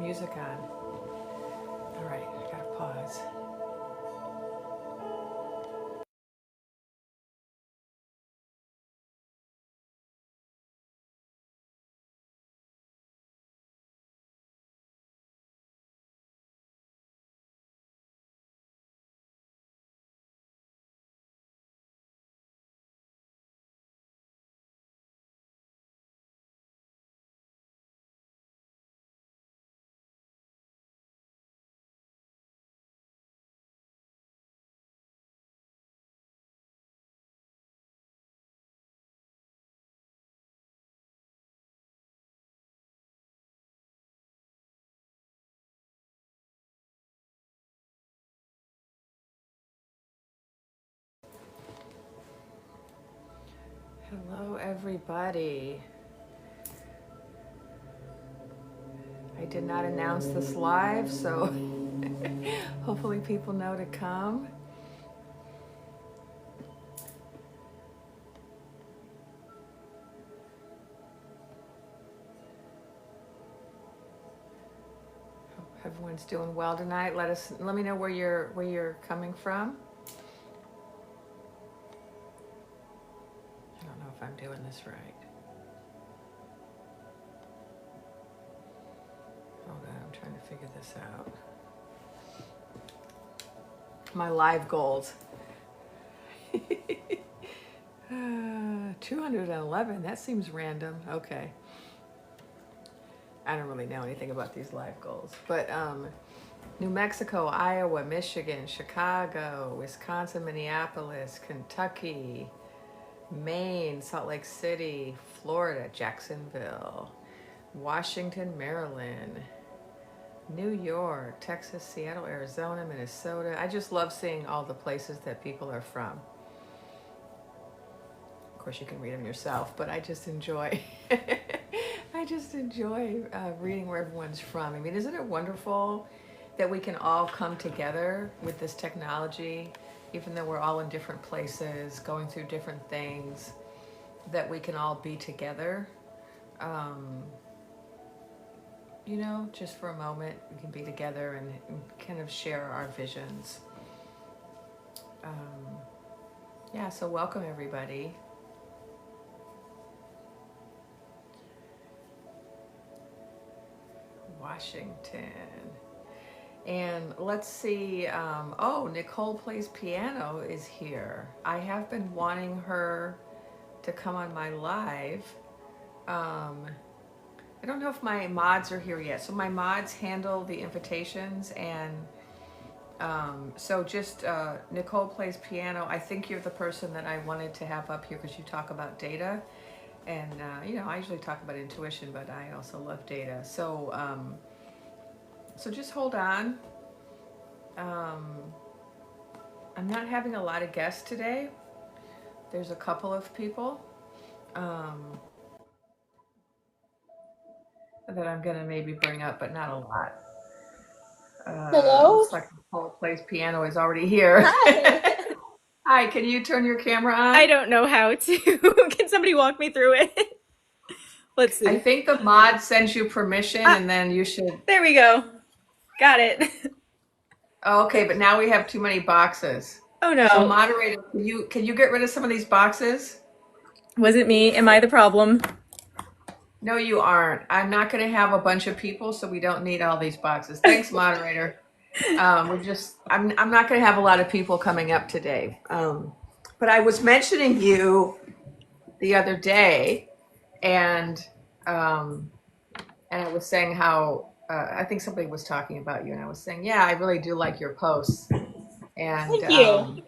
music on. All right, I gotta pause. Hello, everybody. I did not announce this live, so hopefully people know to come. Hope everyone's doing well tonight. Let me know where you're coming from. I don't know if I'm doing this right. Hold on, I'm trying to figure this out. My live goals. 211, that seems random. Okay. I don't really know anything about these live goals, but New Mexico, Iowa, Michigan, Chicago, Wisconsin, Minneapolis, Kentucky, Maine, Salt Lake City, Florida, Jacksonville, Washington, Maryland, New York, Texas, Seattle, Arizona, Minnesota. I just love seeing all the places that people are from. Of course, you can read them yourself, but I just enjoy reading where everyone's from. I mean, isn't it wonderful that we can all come together with this technology, even though we're all in different places, going through different things, that we can all be together. Just for a moment, we can be together and kind of share our visions. So welcome everybody. Washington. And let's see, Nicole Plays Piano is here. I have been wanting her to come on my live. I don't know if my mods are here yet. So my mods handle the invitations, and so just Nicole Plays Piano. I think you're the person that I wanted to have up here because you talk about data. And, I usually talk about intuition, but I also love data. So, so just hold on. I'm not having a lot of guests today. There's a couple of people that I'm going to maybe bring up, but not a lot. Hello? Looks like Nicole Plays Piano is already here. Hi. Hi, can you turn your camera on? I don't know how to. Can somebody walk me through it? Let's I see. think the mod sends you permission and then you should. There we go. Got it. Oh, okay, but now we have too many boxes. Oh So no. moderator, can you get rid of some of these boxes? Was it me? Am I the problem? No, you aren't. I'm not going to have a bunch of people, so we don't need all these boxes. Thanks, moderator. I'm not going to have a lot of people coming up today. But I was mentioning you the other day, and I was saying how I think somebody was talking about you, and I was saying, yeah, I really do like your posts, and Thank you.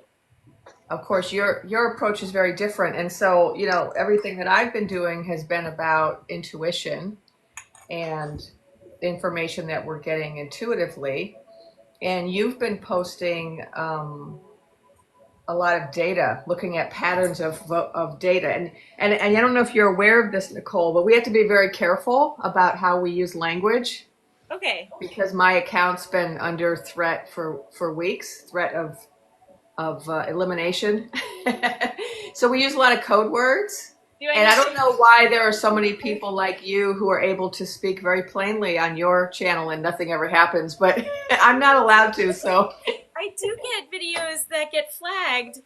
of course your approach is very different, and so everything that I've been doing has been about intuition and the information that we're getting intuitively, and you've been posting a lot of data, looking at patterns of data, and I don't know if you're aware of this, Nicole, but we have to be very careful about how we use language Okay. because my account's been under threat for weeks, threat of elimination. So we use a lot of code words, Do I And I need don't know why there are so many people like you who are able to speak very plainly on your channel and nothing ever happens, but I'm not allowed to, so. I do get videos that get flagged.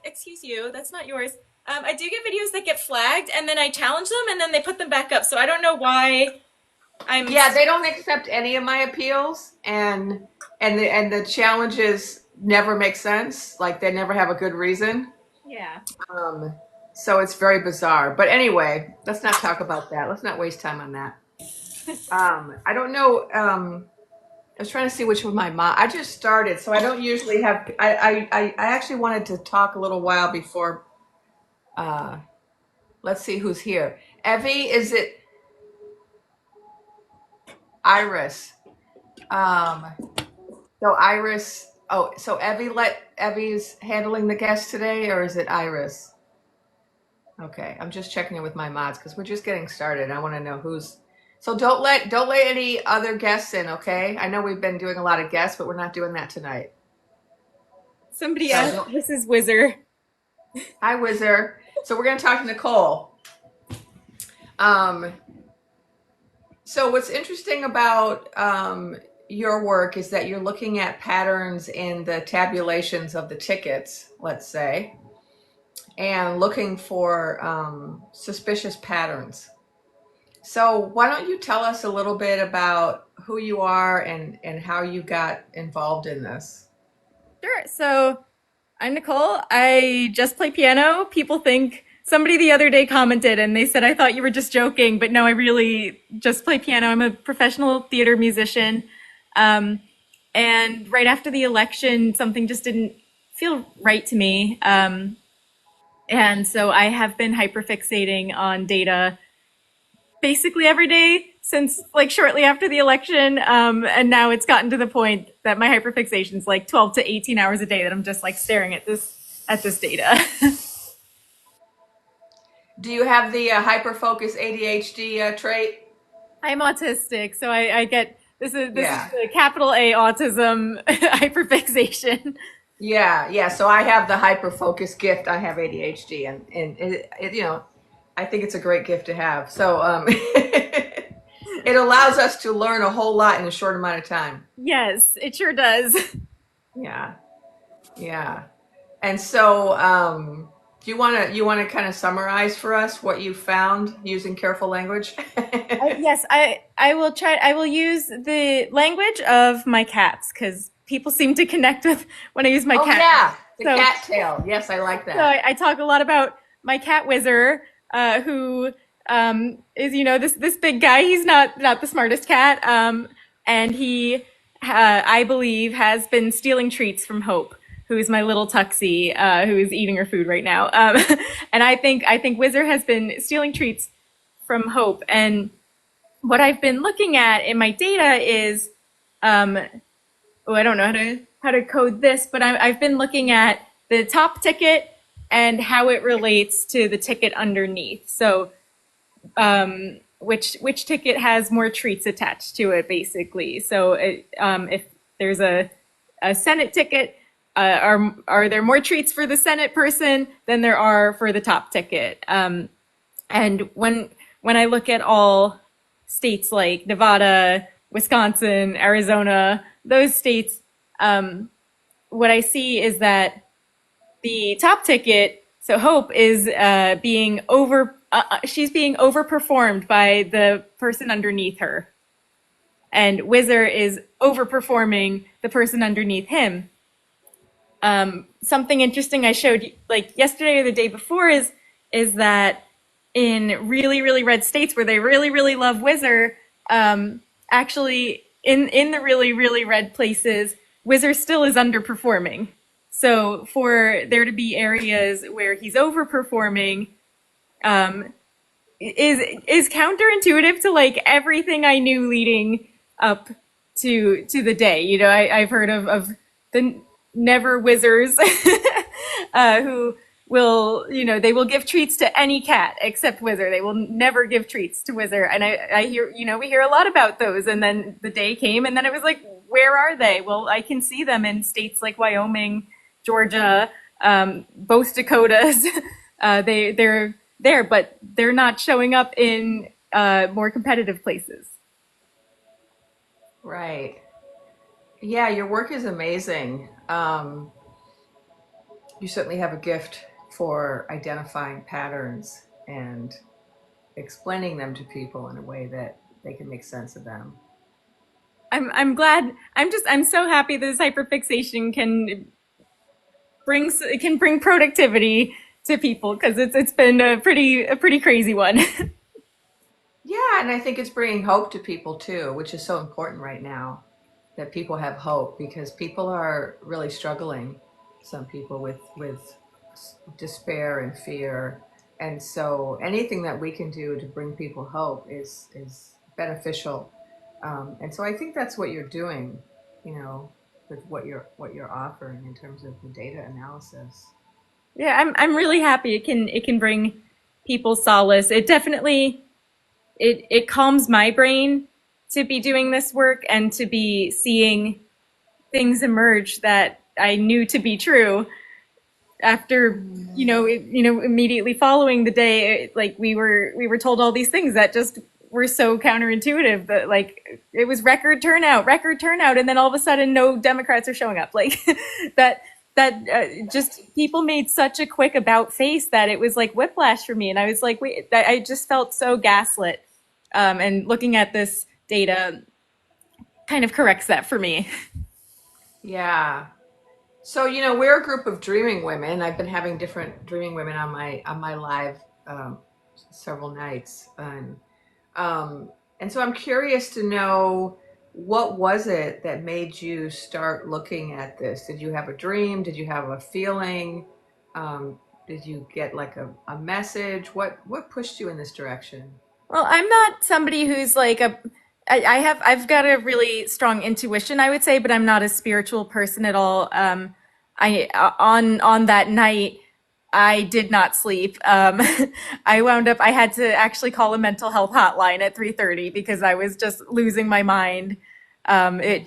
Excuse you, that's not yours. I do get videos that get flagged, and then I challenge them, and then they put them back up. So I don't know why I'm. Yeah, they don't accept any of my appeals, and the challenges never make sense. Like they never have a good reason. Yeah. Um, so it's very bizarre. But anyway, let's not talk about that. Let's not waste time on that. I don't know. I was trying to see which one my mom. I just started, so I don't usually have. I actually wanted to talk a little while before. Uh, let's see who's here. Evie, is it Iris? Um, so Iris. Oh, so Evie's handling the guest today, or is it Iris? Okay, I'm just checking in with my mods because we're just getting started. I want to know who's. So don't let any other guests in, okay? I know we've been doing a lot of guests, but we're not doing that tonight. Somebody So asked, don't. this is Whizzer. Hi, Whizzer. So we're gonna talk to Nicole. Um, so what's interesting about your work is that you're looking at patterns in the tabulations of the tickets, let's say, and looking for suspicious patterns. So why don't you tell us a little bit about who you are and how you got involved in this? Sure. So I'm Nicole. I just play piano. People think somebody the other day commented and they said, I thought you were just joking, but no, I really just play piano. I'm a professional theater musician. Um, and right after the election, something just didn't feel right to me. And so I have been hyperfixating on data basically every day since like shortly after the election. And now it's gotten to the point that my hyperfixation is like 12 to 18 hours a day that I'm just like staring at this data. Do you have the hyperfocus ADHD trait? I'm autistic, so I get this is Yeah. the capital A autism hyperfixation. Yeah, yeah. So I have the hyperfocus gift. I have ADHD, and I think it's a great gift to have. So it allows us to learn a whole lot in a short amount of time. Yes, it sure does. Yeah, yeah. And so, do you want to kind of summarize for us what you found using careful language? Yes, I will try. I will use the language of my cats because people seem to connect with when I use my Oh cat. yeah, the So cat tail. Yes, I like so that. I talk a lot about my cat Whizzer, who is this big guy. He's not the smartest cat, and he I believe has been stealing treats from Hope, who is my little tuxie, who is eating her food right now. And I think Whizzer has been stealing treats from Hope, and what I've been looking at in my data is um, oh, I don't know how to code this, but I've been looking at the top ticket and how it relates to the ticket underneath. So, which ticket has more treats attached to it, basically. So, if there's a Senate ticket, are there more treats for the Senate person than there are for the top ticket? And when I look at all states like Nevada, Wisconsin, Arizona, those states, what I see is that the top ticket, so Hope is she's being overperformed by the person underneath her, and Whizzer is overperforming the person underneath him. Something interesting I showed like yesterday or the day before is that in really really red states where they really really love Whizzer, actually in the really really red places, Whizzer still is underperforming. So for there to be areas where he's overperforming, um, is counterintuitive to like everything I knew leading up to the day. I've heard of the never Whizzers who will, they will give treats to any cat except Whizzer. They will never give treats to Whizzer. And I hear, we hear a lot about those. And then the day came and then it was like, where are they? Well, I can see them in states like Wyoming, Georgia, both Dakotas. They're there, but they're not showing up in more competitive places. Right. Yeah, your work is amazing. You certainly have a gift for identifying patterns and explaining them to people in a way that they can make sense of them. I'm glad. I'm so happy this hyperfixation can bring productivity to people because it's been a pretty crazy one. Yeah, and I think it's bringing hope to people too, which is so important right now that people have hope because people are really struggling. Some people with despair and fear, and so anything that we can do to bring people hope is beneficial. And so I think that's what you're doing, you know, with what you're offering in terms of the data analysis. Yeah, I'm really happy it can bring people solace. It definitely it calms my brain to be doing this work and to be seeing things emerge that I knew to be true after immediately following the day like we were told all these things that just were so counterintuitive that like it was record turnout and then all of a sudden no Democrats are showing up like that just people made such a quick about face that it was like whiplash for me and I was like wait I just felt so gaslit and looking at this data kind of corrects that for me. Yeah. So, you know, we're a group of dreaming women. I've been having different dreaming women on my live several nights, um, and so I'm curious to know what was it that made you start looking at this? Did you have a dream? Did you have a feeling? Um, did you get like a message? What pushed you in this direction? Well, I'm not somebody who's like I've got a really strong intuition, I would say, but I'm not a spiritual person at all. I on that night, I did not sleep. I had to actually call a mental health hotline at 3:30 because I was just losing my mind.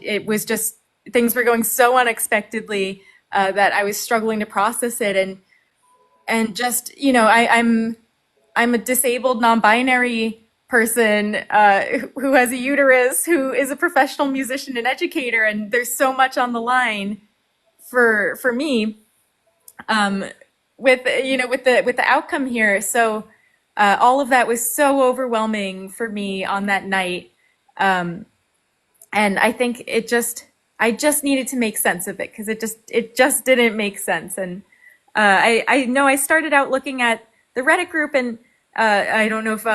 It was just things were going so unexpectedly that I was struggling to process it, and just I'm a disabled, non-binary person who has a uterus, who is a professional musician and educator, and there's so much on the line for me um, with with the outcome here. So all of that was so overwhelming for me on that night, um, and I think I just needed to make sense of it because it just didn't make sense. And I know I started out looking at the Reddit group, and I don't know if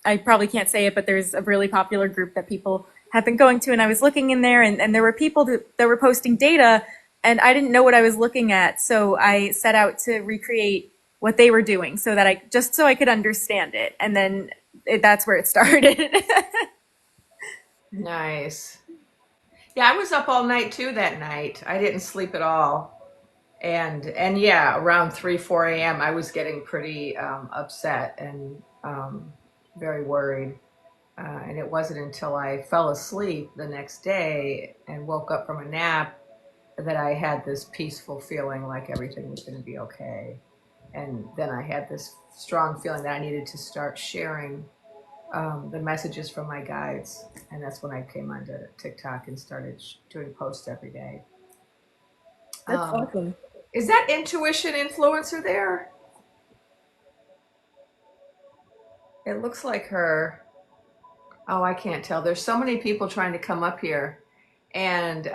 I probably can't say it, but there's a really popular group that people have been going to, and I was looking in there, and there were people that were posting data, and I didn't know what I was looking at, so I set out to recreate what they were doing so that I just so I could understand it, and then that's where it started. Nice. Yeah, I was up all night too that night. I didn't sleep at all. And yeah, around 3, 4 a.m., I was getting pretty upset and very worried. And it wasn't until I fell asleep the next day and woke up from a nap that I had this peaceful feeling like everything was going to be okay. And then I had this strong feeling that I needed to start sharing the messages from my guides. And that's when I came onto TikTok and started doing posts every day. That's Um, awesome. is that intuition influencer there? It looks like her. Oh, I can't tell. There's so many people trying to come up here, and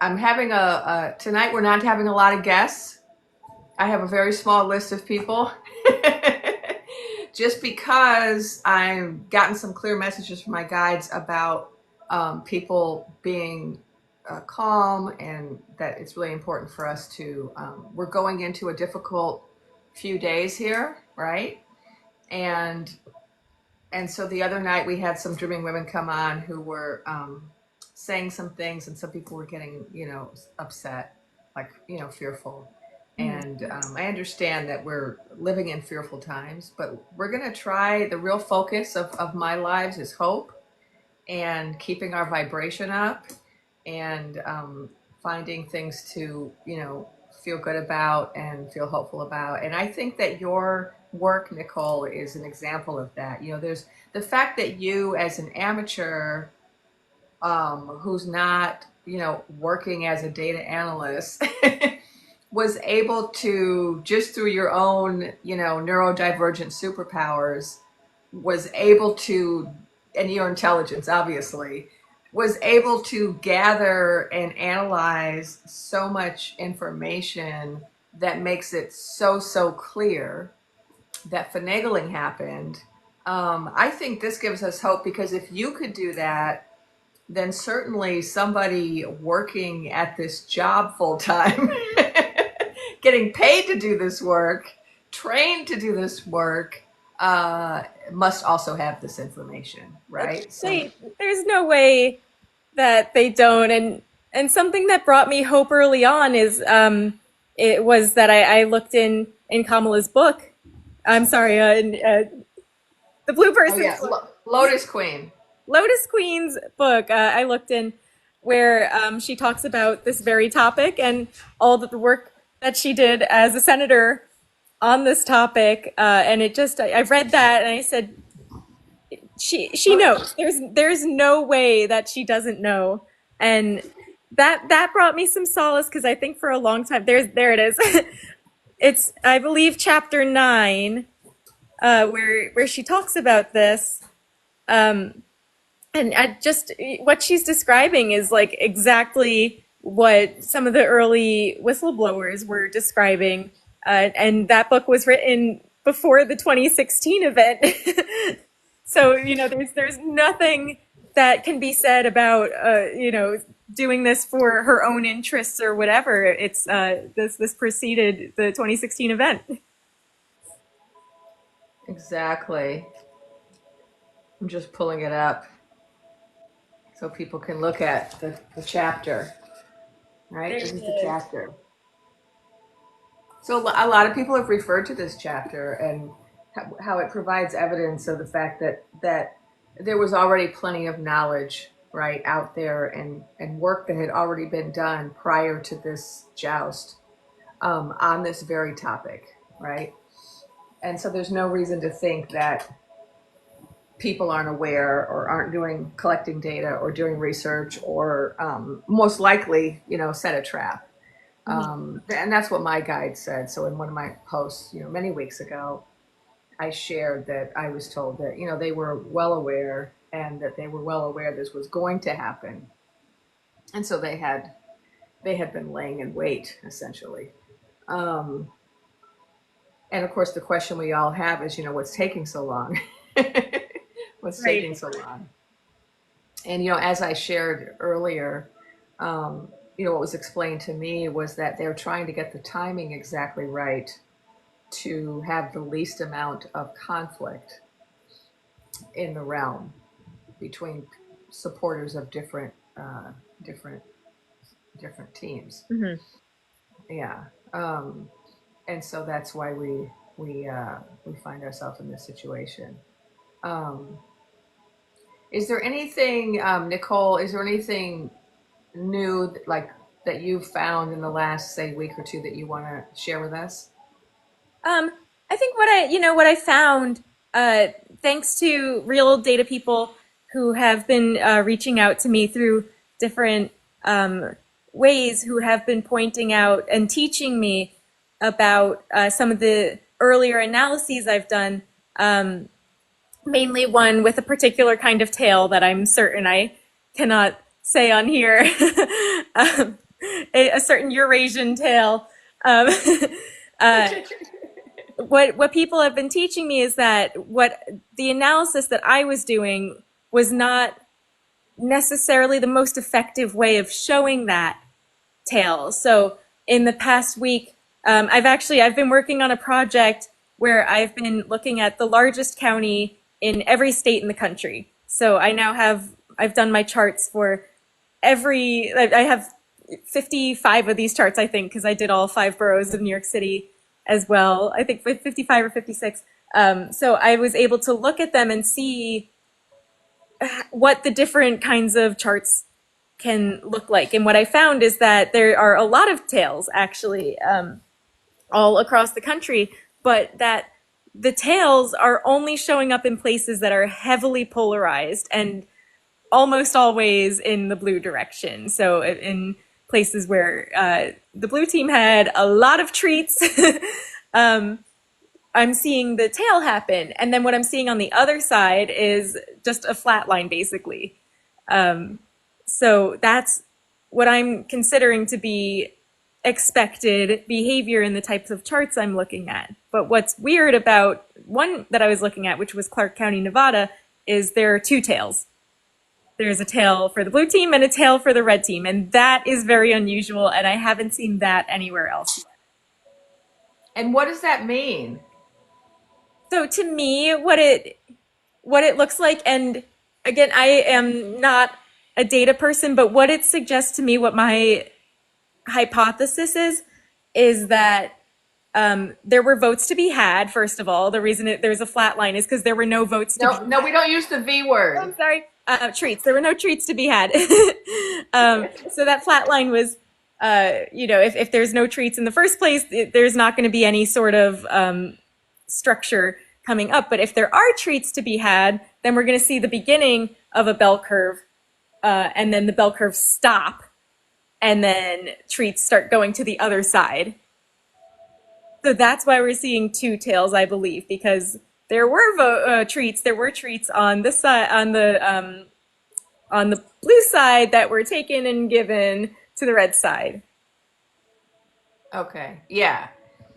I'm having a tonight. We're not having a lot of guests. I have a very small list of people, just because I've gotten some clear messages from my guides about people being calm and that it's really important for us to. We're going into a difficult few days here, right? And and so the other night we had some dreaming women come on who were saying some things, and some people were getting, you know, upset, like, you know, fearful. And I understand that we're living in fearful times, but we're going to try. The real focus of my lives is hope and keeping our vibration up and finding things to, you know, feel good about and feel hopeful about. And I think that your work, Nicole, is an example of that. There's the fact that you, as an amateur, who's not, working as a data analyst, was able to, just through your own, neurodivergent superpowers, was able to, and your intelligence, obviously, was able to gather and analyze so much information that makes it so clear that finagling happened. I think this gives us hope, because if you could do that, then certainly somebody working at this job full time, getting paid to do this work, trained to do this work, must also have this information, right? So, There's no way that they don't. And something that brought me hope early on is it was that I looked in Kamala's book. I'm sorry, the Blue oh Person's yeah, book. Lotus Queen. Lotus Queen's book, I looked in, where she talks about this very topic and all the work that she did as a senator on this topic. And it just, I've read that and I said, she knows. There's no way that she doesn't know. And that brought me some solace, because I think for a long time, there it is. It's, I believe, chapter 9, where she talks about this. And I just, what she's describing is like exactly what some of the early whistleblowers were describing. And that book was written before the 2016 event. So, there's nothing that can be said about, doing this for her own interests or whatever. It's, this preceded the 2016 event. Exactly. I'm just pulling it up so people can look at the chapter, right? There This it is the is. chapter. So a lot of people have referred to this chapter and how it provides evidence of the fact that there was already plenty of knowledge, right, out there, and work that had already been done prior to this joust, on this very topic, right? And so there's no reason to think that people aren't aware or aren't collecting data or doing research, or most likely, set a trap. And that's what my guide said. So in one of my posts, many weeks ago, I shared that I was told that, they were well aware, and that they were well aware this was going to happen. And so they had been laying in wait, essentially. Um, and of course, the question we all have is, what's taking so long? What's Right. taking so long? And, as I shared earlier, what was explained to me was that they're trying to get the timing exactly right to have the least amount of conflict in the realm between supporters of different teams. Mhm. Yeah. And so that's why we find ourselves in this situation. Um, is there anything, Nicole? Is there anything new, like, that you've found in the last, say, week or two that you want to share with us? I think what I found, thanks to real data people who have been reaching out to me through different ways, who have been pointing out and teaching me about some of the earlier analyses I've done, mainly one with a particular kind of tail that I'm certain I cannot say on here, um, a certain Eurasian tail. Um, uh, what people have been teaching me is that what the analysis that I was doing was not necessarily the most effective way of showing that tail. So in the past week, I've been working on a project where I've been looking at the largest county in every state in the country. So I've done my charts for I have 55 of these charts, I think, because I did all 5 boroughs of New York City as well. I think 55 or 56. So I was able to look at them and see what the different kinds of charts can look like. And what I found is that there are a lot of tails, actually, all across the country, but that the tails are only showing up in places that are heavily polarized and almost always in the blue direction. So in places where the blue team had a lot of treats, I'm seeing the tail happen. And then what I'm seeing on the other side is just a flat line, basically. So that's what I'm considering to be expected behavior in the types of charts I'm looking at. But what's weird about one that I was looking at, which was Clark County, Nevada, is there are two tails. There's a tail for the blue team and a tail for the red team. And that is very unusual, and I haven't seen that anywhere else. And what does that mean? So to me, what it looks like, and again, I am not a data person, but what it suggests to me, what my hypothesis is that there were votes to be had. First of all, the reason there's a flat line is because there were no votes to be. No, we don't use the V word. I'm sorry. Treats. There were no treats to be had. So that flat line was, if there's no treats in the first place, there's not going to be any sort of structure coming up. But if there are treats to be had, then we're going to see the beginning of a bell curve, and then the bell curve stop, and then treats start going to the other side. So that's why we're seeing two tails, I believe, because there were treats. There were treats on this side, on the blue side, that were taken and given to the red side. Okay. Yeah.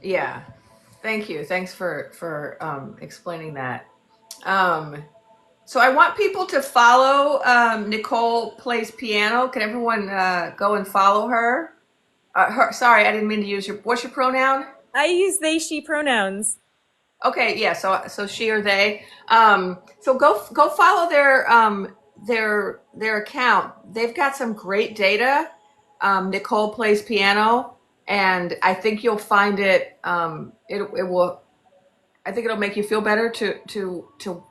Yeah. Thank you. Thanks for explaining that. So I want people to follow Nicole Plays Piano. Can everyone go and follow her? Sorry, I didn't mean to use what's your pronoun? I use they, she pronouns. Okay, yeah. So she or they. So go follow their account. They've got some great data. Nicole Plays Piano, and I think you'll find it. It will. I think it'll make you feel better to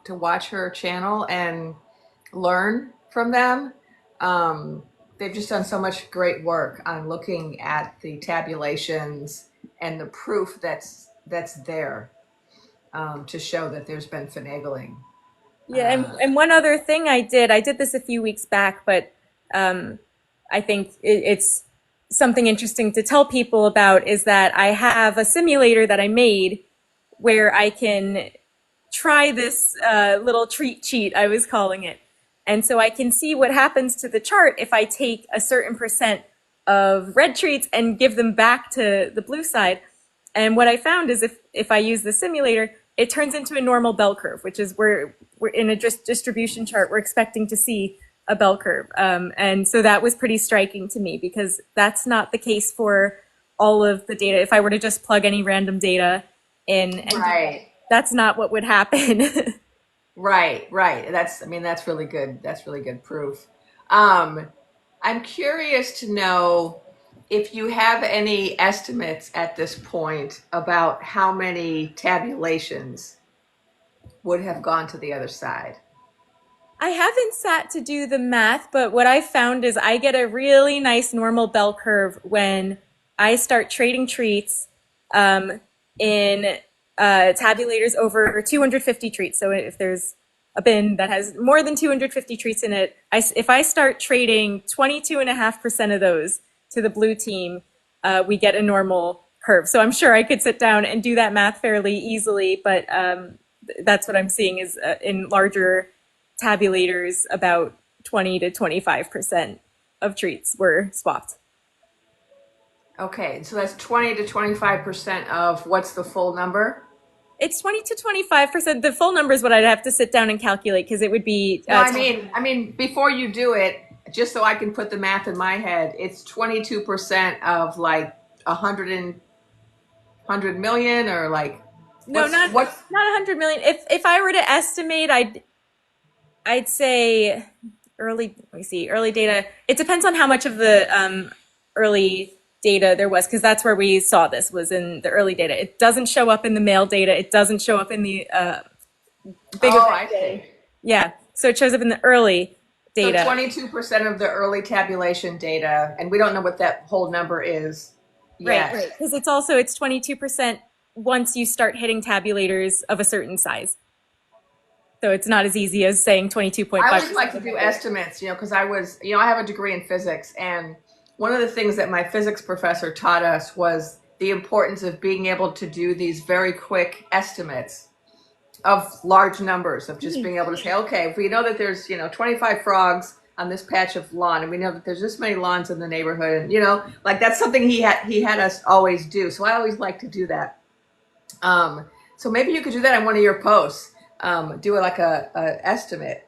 watch her channel and learn from them. They've just done so much great work on looking at the tabulations and the proof that's there, to show that there's been finagling. Yeah, and one other thing I did this a few weeks back, but I think it's something interesting to tell people about, is that I have a simulator that I made where I can try this little treat cheat, I was calling it. And so I can see what happens to the chart if I take a certain percent of red treats and give them back to the blue side. And what I found is if I use the simulator, it turns into a normal bell curve, which is where we're in a distribution chart, we're expecting to see a bell curve. And so that was pretty striking to me, because that's not the case for all of the data. If I were to just plug any random data in, and Right. that's not what would happen. Right. That's really good. That's really good proof. I'm curious to know if you have any estimates at this point about how many tabulations would have gone to the other side. I haven't sat to do the math, but what I found is I get a really nice normal bell curve when I start trading treats in tabulators over 250 treats. So if there's a bin that has more than 250 treats in it, if I start trading 22.5% of those to the blue team, we get a normal curve. So I'm sure I could sit down and do that math fairly easily, but that's what I'm seeing is in larger tabulators, about 20 to 25% of treats were swapped. Okay, so that's 20 to 25% of what's the full number? It's 20 to 25%. The full number is what I'd have to sit down and calculate, because it would be. No, I mean, before you do it, just so I can put the math in my head, it's 22% of like 100 million, or like. No, not 100 million. If I were to estimate, I'd say early. Let me see, early data. It depends on how much of the early data there was, because that's where we saw this, was in the early data. It doesn't show up in the mail data. It doesn't show up in the big event data. Yeah, so it shows up in the early data. So 22% of the early tabulation data, and we don't know what that whole number is yet. Right, because it's 22% once you start hitting tabulators of a certain size. So it's not as easy as saying I always 22.5%. like to do estimates, because I have a degree in physics, and one of the things that my physics professor taught us was the importance of being able to do these very quick estimates of large numbers, of just being able to say, okay, if we know that there's, 25 frogs on this patch of lawn, and we know that there's this many lawns in the neighborhood, and, like that's something he had us always do. So I always like to do that. So maybe you could do that on one of your posts. Do like a estimate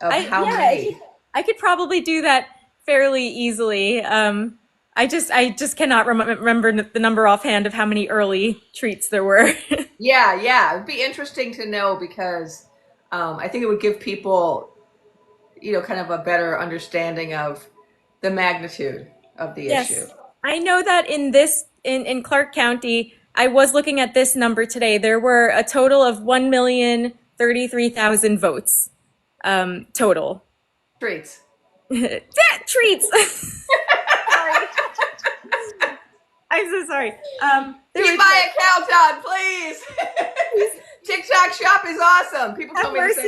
of how Yeah, many. I could probably do that fairly easily. I just cannot remember the number offhand of how many early treats there were. Yeah, yeah, it'd be interesting to know because I think it would give people, kind of a better understanding of the magnitude of the issue. Yes. I know that in Clark County, I was looking at this number today. There were a total of 1,033,000 votes total. Treats. Treats. Sorry. I'm so sorry. There Keep was my account on, please. TikTok shop is awesome. People have told me to say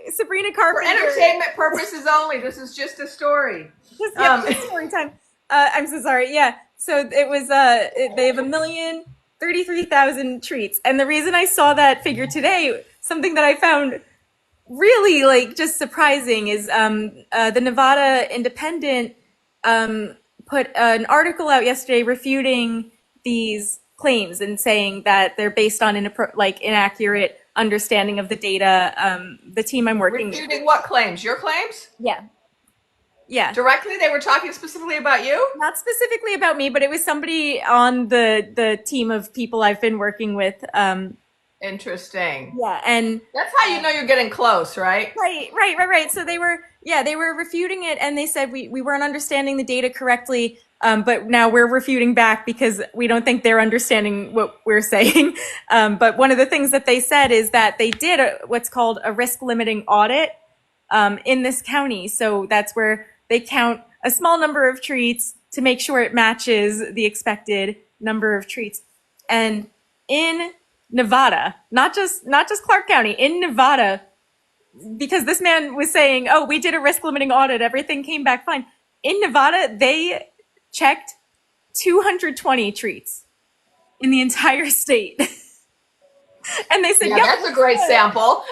mercy, Sabrina that. For Carpenter. entertainment purposes only. This is just a story. Just story time. I'm so sorry. Yeah. So it was they have 1,033,000 treats. And the reason I saw that figure today, something that I found really like just surprising is the Nevada Independent put an article out yesterday refuting these claims and saying that they're based on inaccurate understanding of the data. The team I'm working with. Refuting what claims? Your claims? Yeah. Yeah. Directly? They were talking specifically about you? Not specifically about me, but it was somebody on the team of people I've been working with. Interesting. Yeah, and That's how you know you're getting close, right? right. So they were refuting it, and they said we weren't understanding the data correctly. But now we're refuting back because we don't think they're understanding what we're saying. But one of the things that they said is that they did what's called a risk limiting audit in this county. So that's where they count a small number of treats to make sure it matches the expected number of treats. And in Nevada, not just Clark County, in Nevada, because this man was saying, "Oh, we did a risk limiting audit, everything came back fine." In Nevada, they checked 220 treats in the entire state. And they said, Yeah, "Yep, that's a great sample.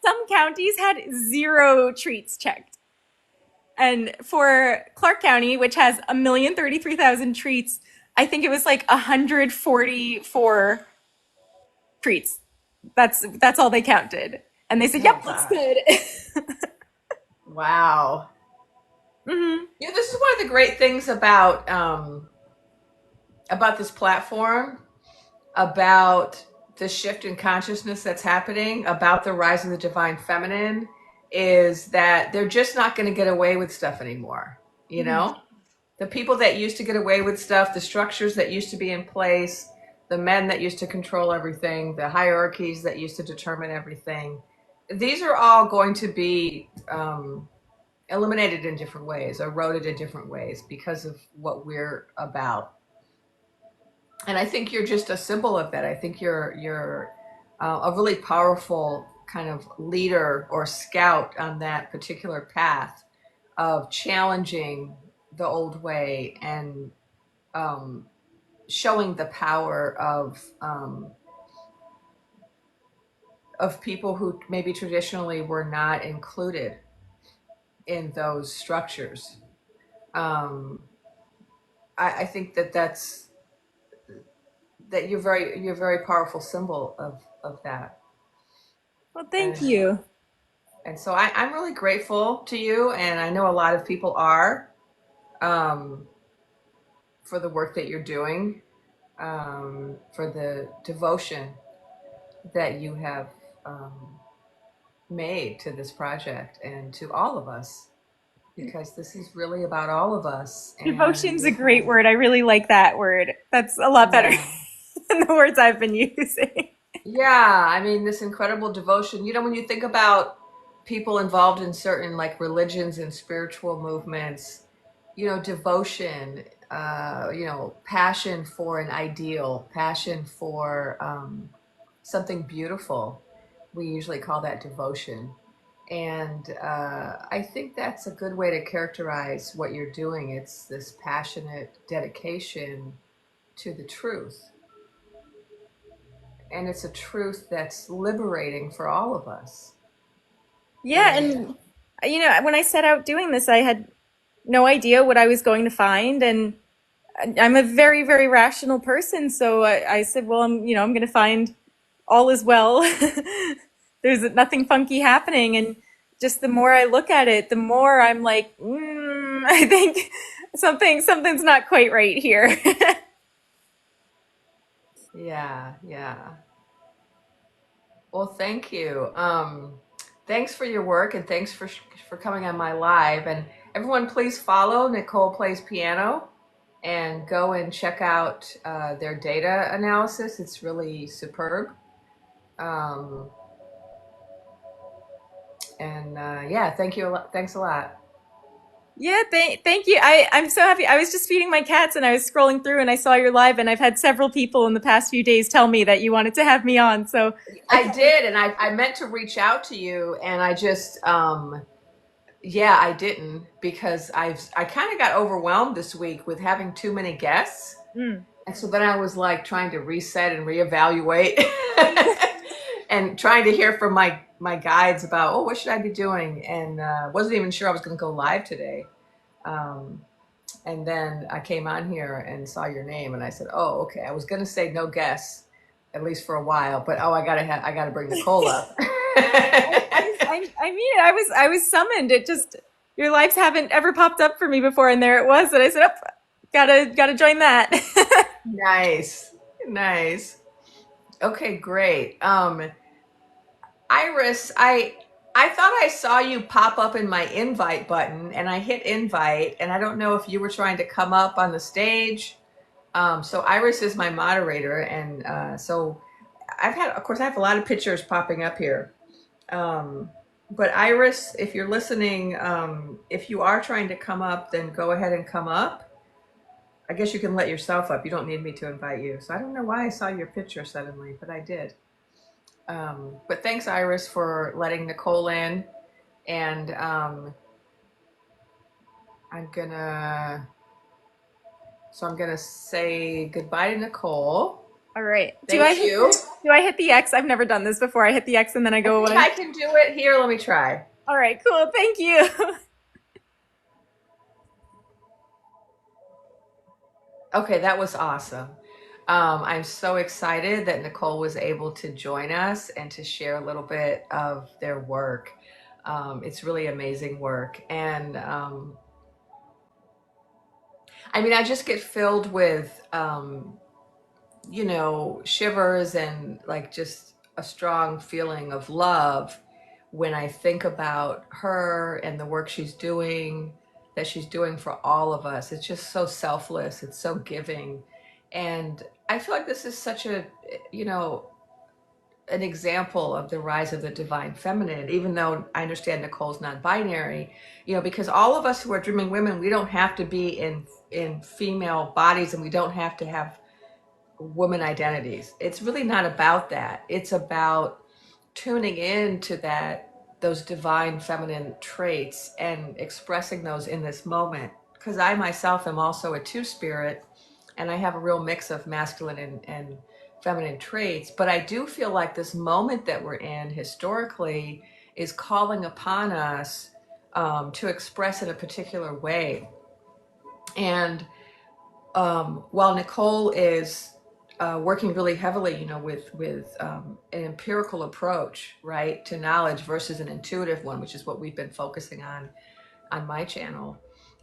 some counties had 0 treats checked." And for Clark County, which has 1,033,000 treats, I think it was like 144 treats. That's all they counted. And they said, Oh, "Yep, looks gosh. good." Wow. Hmm. This is one of the great things about this platform, about the shift in consciousness that's happening, about the rise of the divine feminine, is that they're just not going to get away with stuff anymore. The people that used to get away with stuff, the structures that used to be in place, the men that used to control everything, the hierarchies that used to determine everything, these are all going to be eliminated in different ways, eroded in different ways because of what we're about. And I think you're just a symbol of that. I think you're a really powerful kind of leader or scout on that particular path of challenging the old way and um, showing the power of people who maybe traditionally were not included in those structures. Um, I think that you're a very powerful symbol of that. Well, thank And you. so I'm really grateful to you, and I know a lot of people are, um, for the work that you're doing, for the devotion that you have um, made to this project and to all of us, because this is really about all of us. And Devotion's a great word. I really like that word. That's a lot better yeah, than the words I've been using. yeah, I mean, this incredible devotion. When you think about people involved in certain like religions and spiritual movements, devotion passion for an ideal, passion for something beautiful. We usually call that devotion. And I think that's a good way to characterize what you're doing. It's this passionate dedication to the truth. And it's a truth that's liberating for all of us. Yeah, And and when I set out doing this, I had no idea what I was going to find, and I'm a very, very rational person, so I said, well, I'm going to find all is well. There's nothing funky happening, and just the more I look at it, the more I'm like, I think something's not quite right here. yeah, yeah. Well, thank you. Thanks for your work and thanks for coming on my live. And everyone, please follow Nicole Plays Piano and go and check out their data analysis. It's really superb. Um, and yeah, thank you. Thanks a lot. Yeah, thank you. I'm so happy. I was just feeding my cats and I was scrolling through and I saw your live, and I've had several people in the past few days tell me that you wanted to have me on. So I I thought, did, and I meant to reach out to you, and I just, yeah, I didn't because I kind of got overwhelmed this week with having too many guests. mm. And so then I was like trying to reset and reevaluate and trying to hear from my guides about, oh, what should I be doing? And wasn't even sure I was going to go live today. Um, and then I came on here and saw your name and I said, oh, okay. I was going to say no guests, at least for a while, but oh, I got to bring Nicole up. I mean it. I was summoned. It just your lives haven't ever popped up for me before, and there it was. And I said, oh, gotta join that. Nice. Nice. Okay, great. Iris, I thought I saw you pop up in my invite button and I hit invite and I don't know if you were trying to come up on the stage. So Iris is my moderator and so of course I have a lot of pictures popping up here. Um, but Iris, if you're listening, if you are trying to come up, then go ahead and come up. I guess you can let yourself up. You don't need me to invite you. So I don't know why I saw your picture suddenly, but I did. But thanks, Iris, for letting Nicole in. And I'm gonna, I'm gonna say goodbye to Nicole. All right. Thank you. Do I hit the X? I've never done this before. I hit the X and then I I go think away. I can do it here. Let me try. All right, cool. Thank you. Okay, that was awesome. I'm so excited that Nicole was able to join us and to share a little bit of their work. It's really amazing work. And I mean, I just get filled with, shivers and like just a strong feeling of love when I think about her and the work she's doing, that she's doing for all of us. It's just so selfless, it's so giving. And I feel like this is such a, you know, an example of the rise of the divine feminine, even though I understand Nicole's non-binary, because all of us who are dreaming women, we don't have to be in female bodies and we don't have to have woman identities. It's really not about that. It's about tuning in to those divine feminine traits and expressing those in this moment. Because I myself am also a two spirit and I have a real mix of masculine and feminine traits. But I do feel like this moment that we're in historically is calling upon us to express in a particular way. And while Nicole is working really heavily, with an empirical approach, right, to knowledge versus an intuitive one, which is what we've been focusing on my channel.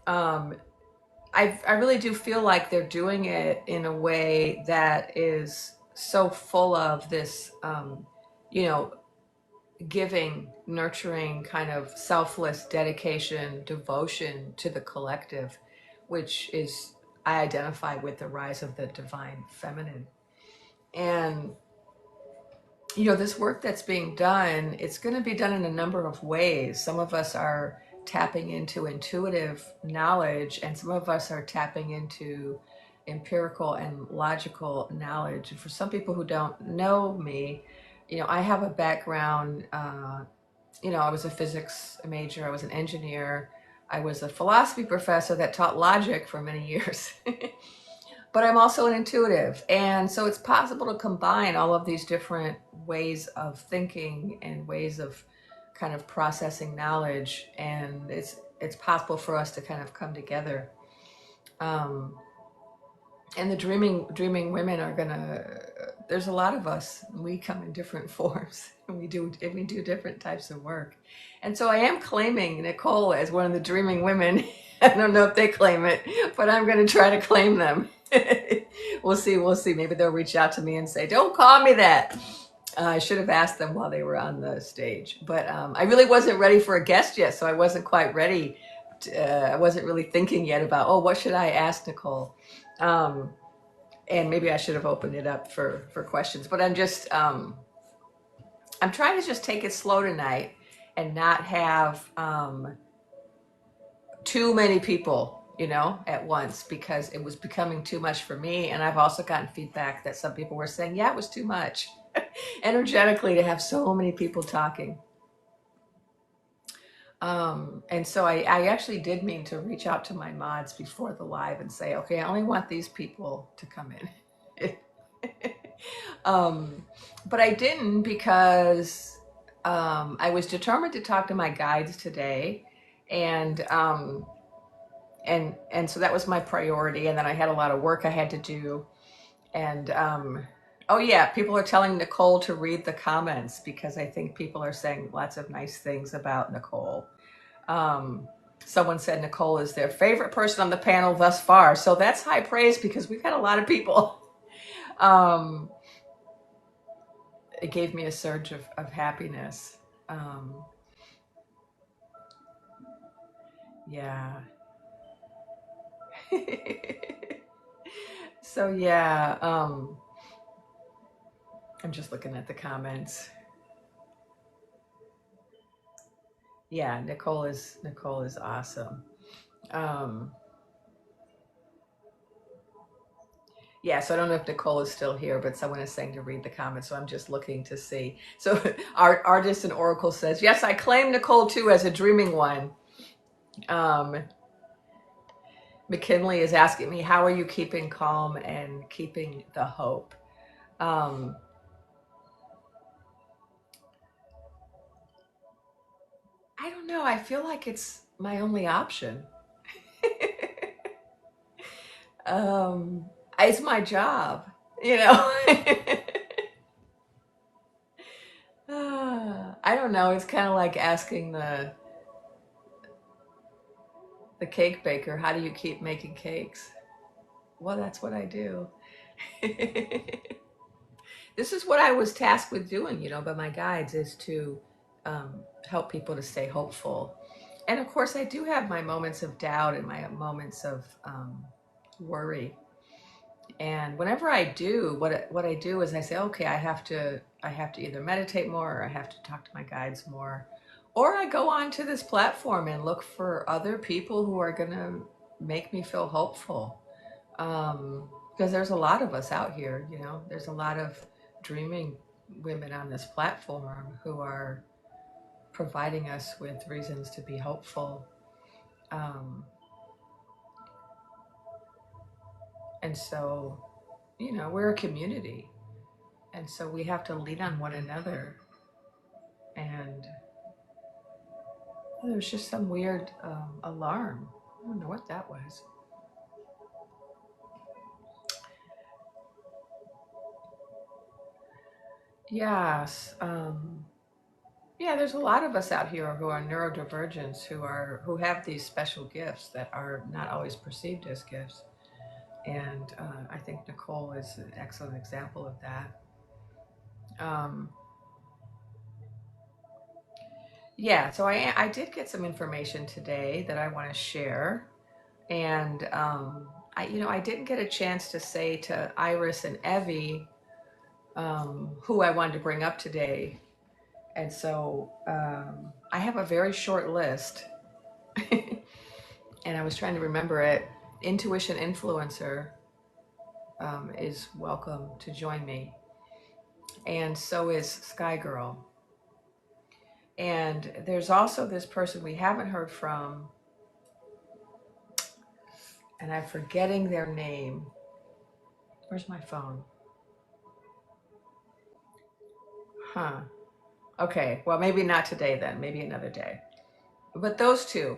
I really do feel like they're doing it in a way that is so full of this, you know, giving, nurturing, kind of selfless dedication, devotion to the collective, which is, I identify with the rise of the divine feminine. And, this work that's being done, it's going to be done in a number of ways. Some of us are tapping into intuitive knowledge, and some of us are tapping into empirical and logical knowledge. And for some people who don't know me, I have a background. I was a physics major. I was an engineer. I was a philosophy professor that taught logic for many years. But I'm also an intuitive. And so it's possible to combine all of these different ways of thinking and ways of kind of processing knowledge. And it's possible for us to kind of come together. Um, and the dreaming women are gonna, there's a lot of us. We come in different forms and we do different types of work. And so I am claiming Nicole as one of the dreaming women. I don't know if they claim it, but I'm going to try to claim them. We'll see. Maybe they'll reach out to me and say, don't call me that. I should have asked them while they were on the stage, but I really wasn't ready for a guest yet, so I wasn't quite ready. I wasn't really thinking yet about, oh, what should I ask Nicole? And maybe I should have opened it up for questions, but I'm just, I'm trying to just take it slow tonight and not have too many people, at once, because it was becoming too much for me. And I've also gotten feedback that some people were saying, yeah, it was too much energetically to have so many people talking. And so I actually did mean to reach out to my mods before the live and say, okay, I only want these people to come in. But I didn't, because I was determined to talk to my guides today, and so that was my priority. And then I had a lot of work I had to do, and oh yeah, people are telling Nicole to read the comments, because I think people are saying lots of nice things about Nicole. Someone said Nicole is their favorite person on the panel thus far, so that's high praise, because we've had a lot of people. It gave me a surge of happiness. Yeah. So yeah, I'm just looking at the comments. Yeah, Nicole is awesome. Yeah, so I don't know if Nicole is still here, but someone is saying to read the comments, so I'm just looking to see. So Artist and Oracle says, yes, I claim Nicole too as a dreaming one. McKinley is asking me, how are you keeping calm and keeping the hope? I don't know. I feel like it's my only option. It's my job, you know. I don't know. It's kind of like asking the cake baker, how do you keep making cakes? Well, that's what I do. This is what I was tasked with doing, by my guides, is to help people to stay hopeful. And of course, I do have my moments of doubt and my moments of worry. And whenever I do, what I do is I say, okay, I have to either meditate more, or I have to talk to my guides more, or I go onto this platform and look for other people who are going to make me feel hopeful. Because there's a lot of us out here, there's a lot of dreaming women on this platform who are providing us with reasons to be hopeful. And so, we're a community. And so we have to lean on one another. And there was just some weird alarm. I don't know what that was. Yes. Yeah, there's a lot of us out here who are neurodivergents, who have these special gifts that are not always perceived as gifts. And I think Nicole is an excellent example of that. Yeah, so I did get some information today that I want to share. And I didn't get a chance to say to Iris and Evie who I wanted to bring up today. And so I have a very short list. And I was trying to remember it. Intuition Influencer is welcome to join me, and so is Sky Girl. And there's also this person we haven't heard from, and I'm forgetting their name. Where's my phone? Huh. Okay, well, maybe not today then, maybe another day. But those two,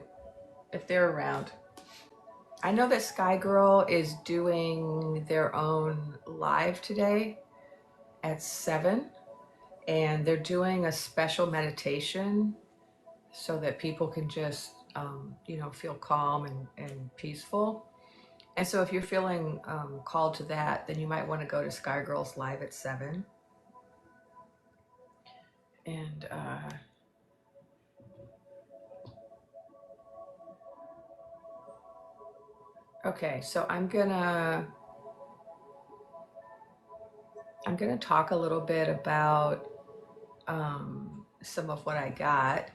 if they're around. I know that Sky Girl is doing their own live today at 7, and they're doing a special meditation so that people can just, feel calm and peaceful. And so if you're feeling called to that, then you might want to go to Sky Girl's live at 7. And okay, so I'm gonna talk a little bit about some of what I got.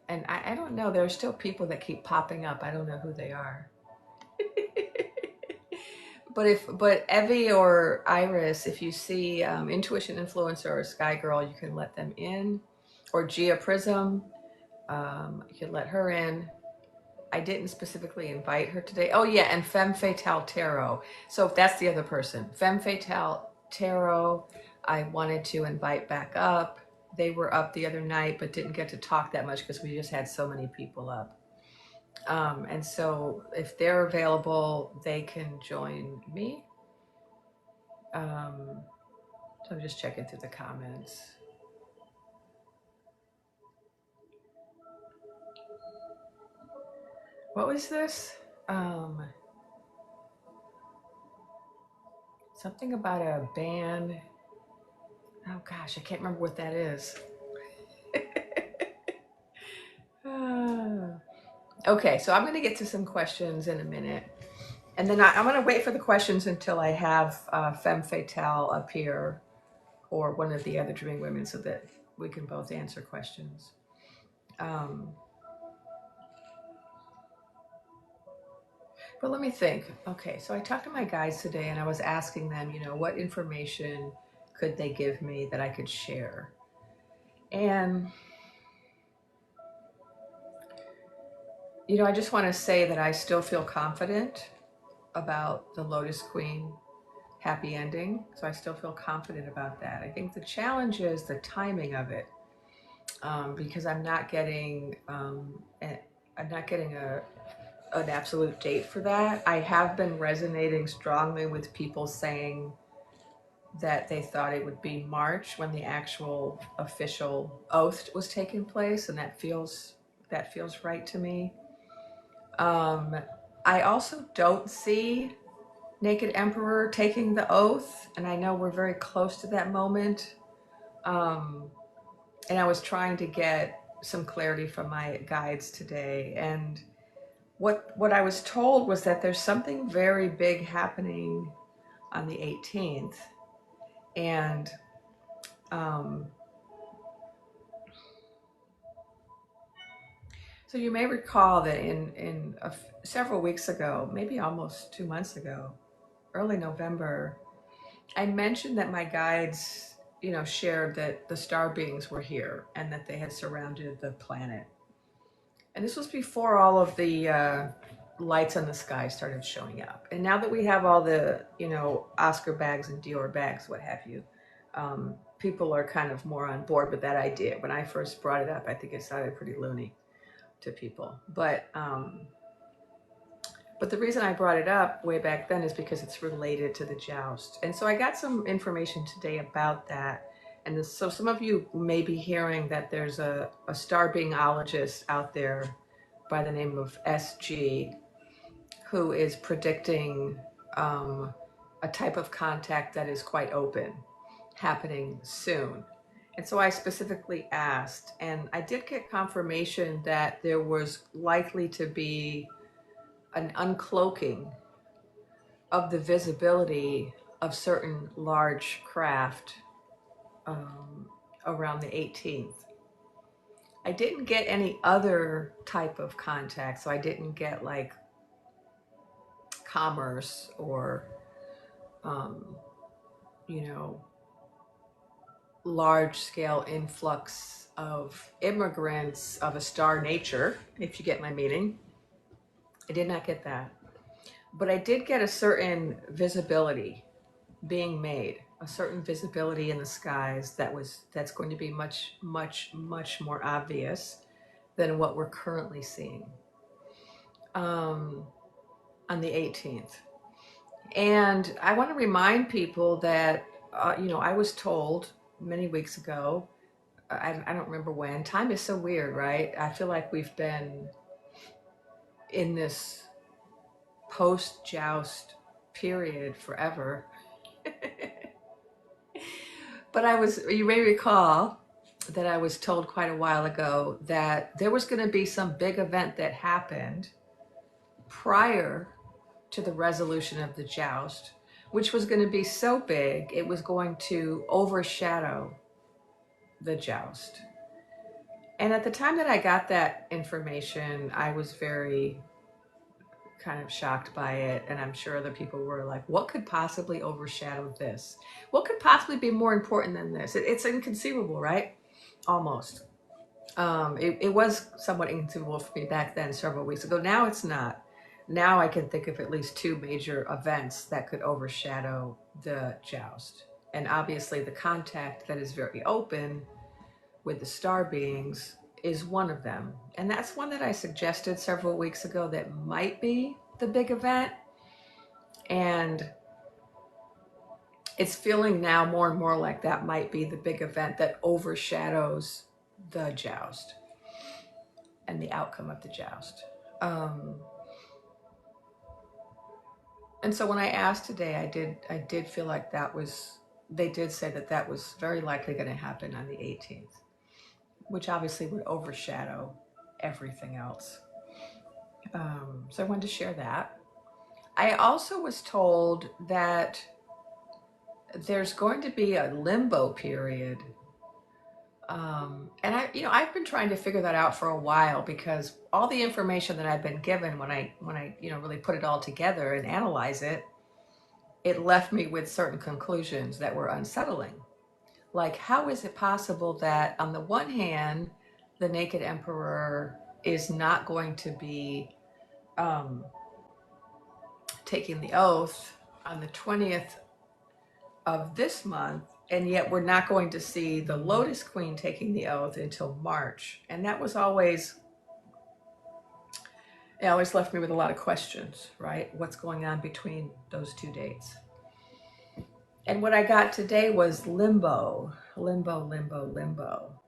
And I don't know, there are still people that keep popping up. I don't know who they are. But Evie or Iris, if you see Intuition Influencer or Sky Girl, you can let them in. Or Gia Prism, you can let her in. I didn't specifically invite her today. Oh yeah, and Femme Fatale Tarot. So that's the other person. Femme Fatale Tarot, I wanted to invite back up. They were up the other night, but didn't get to talk that much because we just had so many people up. And so if they're available, they can join me. So I'm just checking through the comments. What was this? Something about a band. Oh gosh, I can't remember what that is. Okay, so I'm going to get to some questions in a minute. And then I'm going to wait for the questions until I have Femme Fatale up here or one of the other Dreaming Women so that we can both answer questions. But let me think. Okay, so I talked to my guides today and I was asking them, what information could they give me that I could share? And, I just want to say that I still feel confident about the Lotus Queen happy ending. So I still feel confident about that. I think the challenge is the timing of it, because I'm not getting an absolute date for that. I have been resonating strongly with people saying that they thought it would be March when the actual official oath was taking place, and that feels right to me. I also don't see Naked Emperor taking the oath, and I know we're very close to that moment. And I was trying to get some clarity from my guides today, and what I was told was that there's something very big happening on the 18th, and so you may recall that in several weeks ago, maybe almost 2 months ago, early November, I mentioned that my guides, shared that the star beings were here and that they had surrounded the planet. And this was before all of the lights on the sky started showing up. And now that we have all the, Oscar bags and Dior bags, what have you, people are kind of more on board with that idea. When I first brought it up, I think it sounded pretty loony to people. But the reason I brought it up way back then is because it's related to the joust. And so I got some information today about that. And so some of you may be hearing that there's a star beingologist out there by the name of SG who is predicting a type of contact that is quite open happening soon. And so I specifically asked, and I did get confirmation that there was likely to be an uncloaking of the visibility of certain large craft around the 18th. I didn't get any other type of contact. So I didn't get like commerce or, um, you know, large scale influx of immigrants of a star nature, if you get my meaning. I did not get that. But I did get a certain visibility being made, a certain visibility in the skies that's going to be much, much, much more obvious than what we're currently seeing on the 18th. And I want to remind people that, I was told many weeks ago, I don't remember when. Time is so weird, right? I feel like we've been in this post joust period forever. But you may recall that I was told quite a while ago that there was going to be some big event that happened prior to the resolution of the joust, which was going to be so big it was going to overshadow the joust. And at the time that I got that information, I was very kind of shocked by it. And I'm sure other people were like, what could possibly overshadow this? What could possibly be more important than this? It's inconceivable, right? Almost. It was somewhat inconceivable for me back then, several weeks ago. Now it's not. Now I can think of at least two major events that could overshadow the joust. And obviously, the contact that is very open with the star beings is one of them. And that's one that I suggested several weeks ago that might be the big event. And it's feeling now more and more like that might be the big event that overshadows the joust and the outcome of the joust. And so when I asked today, I did feel like they did say that was very likely going to happen on the 18th, which obviously would overshadow everything else. So I wanted to share that. I also was told that there's going to be a limbo period. And I've been trying to figure that out for a while, because all the information that I've been given, when I really put it all together and analyze it, it left me with certain conclusions that were unsettling. Like, how is it possible that on the one hand, the Naked Emperor is not going to be taking the oath on the 20th of this month, and yet we're not going to see the Lotus Queen taking the oath until March? And that was always, it always left me with a lot of questions, right? What's going on between those two dates? And what I got today was limbo, limbo, limbo, limbo.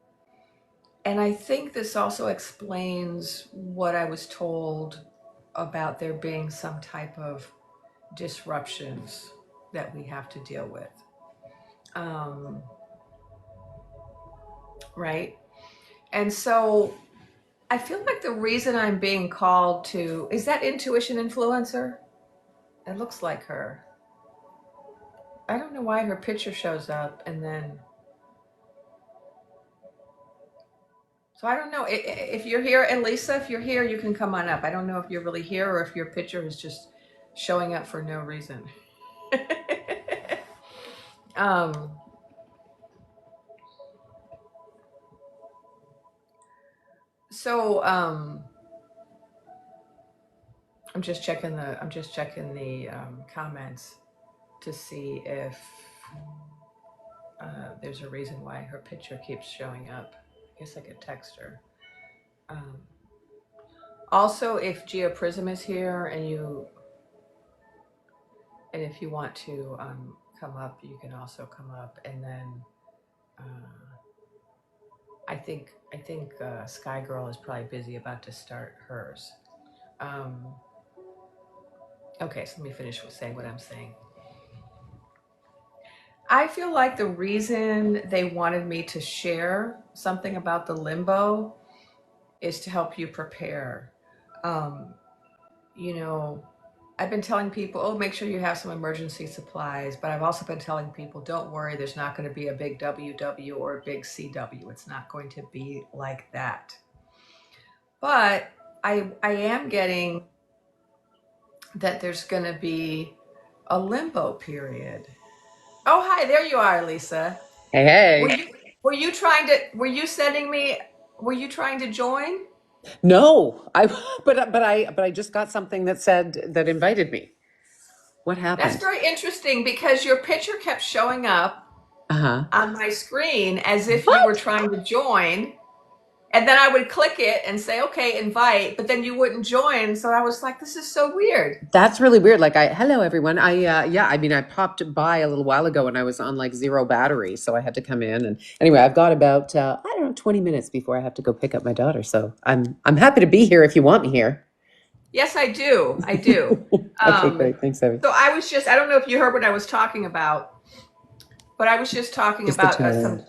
And I think this also explains what I was told about there being some type of disruptions that we have to deal with. Right? And so I feel like the reason I'm being called to, is that intuition influencer? It looks like her. I don't know why her picture shows up and then. So I don't know if you're here, and Lisa, if you're here, you can come on up. I don't know if you're really here or if your picture is just showing up for no reason. So I'm just checking the comments to see if there's a reason why her picture keeps showing up. I guess I could text her. Also, if Gia Prism is here and if you want to come up, you can also come up. And then I think Sky Girl is probably busy about to start hers. Okay, so let me finish with saying what I'm saying. I feel like the reason they wanted me to share something about the limbo is to help you prepare. You know, I've been telling people, oh, make sure you have some emergency supplies. But I've also been telling people, don't worry, there's not going to be a big WW or a big CW. It's not going to be like that. But I am getting that there's going to be a limbo period. Oh, hi, there you are, Lisa. Hey, Were hey. you were you trying to were you sending me were you trying to join? No, I but I just got something that said that invited me. What That's happened? very interesting because your picture kept showing up Uh-huh. on my screen as if you were What? trying to join. And then I would click it and say, okay, invite, but then you wouldn't join. So I was like, this is so weird. That's really weird. Like hello everyone. Yeah, I mean I popped by a little while ago and I was on like zero battery, so I had to come in and anyway, I've got about I don't know 20 minutes before I have to go pick up my daughter. So I'm happy to be here if you want me here. Yes, I do. I do. Okay, Um, great. Thanks, Evie. so I was just, I don't know if you heard what I was talking about, but I was just talking Just the about tail end.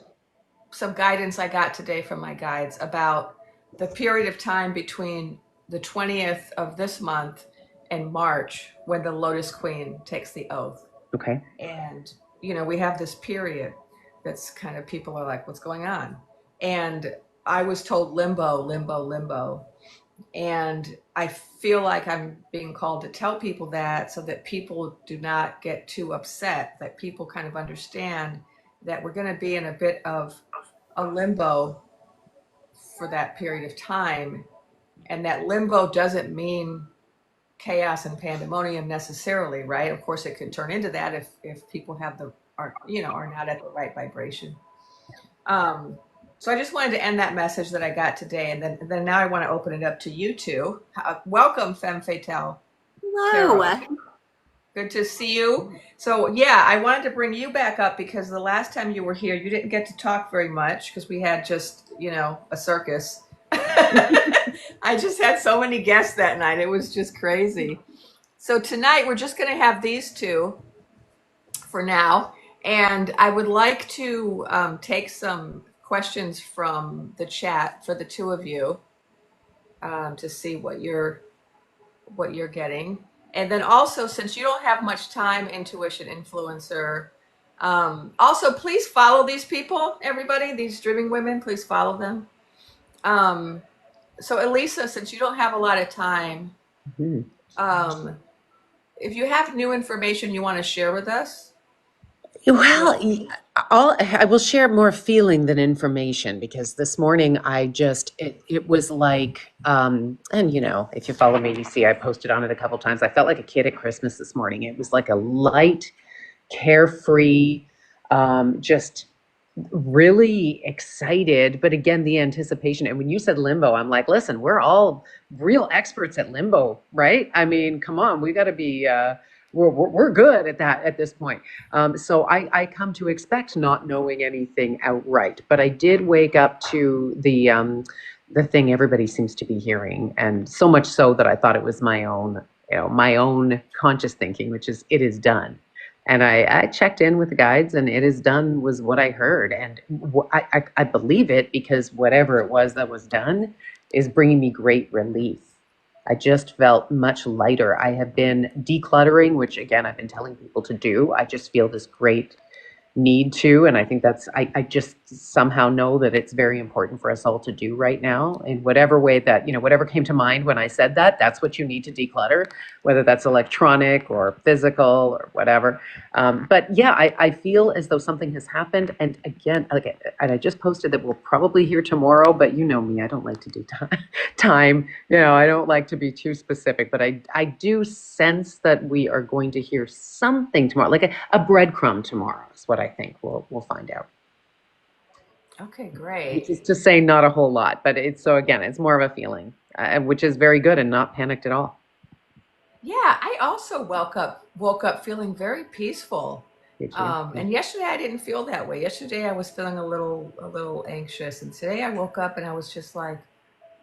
some guidance I got today from my guides about the period of time between the 20th of this month and March when the Lotus Queen takes the oath. Okay. And, we have this period that's kind of people are like, what's going on? And I was told limbo, limbo, limbo. And I feel like I'm being called to tell people that so that people do not get too upset, that people kind of understand that we're going to be in a bit of a limbo for that period of time. And that limbo doesn't mean chaos and pandemonium necessarily, right? Of course, it could turn into that if people are not at the right vibration. Um, so I just wanted to end that message that I got today, and then now I want to open it up to you two. Welcome, Femme Fatale Tarot. Hello. Good to see you. So yeah, I wanted to bring you back up because the last time you were here, you didn't get to talk very much because we had just a circus. I just had so many guests that night. It was just crazy. So tonight we're just going to have these two for now. And I would like to take some questions from the chat for the two of you to see what you're getting. And then also, since you don't have much time, intuition influencer, also please follow these people, everybody, these dreaming women, please follow them. Um, so Elisa, since you don't have a lot of time, Mhm. um, if you have new information you want to share with us, Well, we'll. I will share more feeling than information because this morning it was like, and if you follow me, you see I posted on it a couple times. I felt like a kid at Christmas this morning. It was like a light, carefree, just really excited. But again, the anticipation. And when you said limbo, I'm like, listen, we're all real experts at limbo, right? I mean, come on, we got to be. We're good at that at this point. So I come to expect not knowing anything outright, but I did wake up to the thing everybody seems to be hearing, and so much so that I thought it was my own conscious thinking, which is it is done. And I checked in with the guides, and it is done was what I heard, and I believe it because whatever it was that was done is bringing me great relief. I just felt much lighter. I have been decluttering, which again, I've been telling people to do. I just feel this great need to, and I think I just somehow know that it's very important for us all to do right now in whatever way that, whatever came to mind when I said that, that's what you need to declutter, whether that's electronic or physical or whatever. But yeah, I feel as though something has happened. And again, and I just posted that we'll probably hear tomorrow, but you know me, I don't like to do time. I don't like to be too specific, but I do sense that we are going to hear something tomorrow, like a breadcrumb tomorrow is what I think we'll find out. Okay, Which great. is to say not a whole lot, but it's more of a feeling, which is very good and not panicked at all. Yeah, I also woke up feeling very peaceful. Did you? Yeah. And yesterday I didn't feel that way. Yesterday I was feeling a little anxious, and today I woke up and I was just like,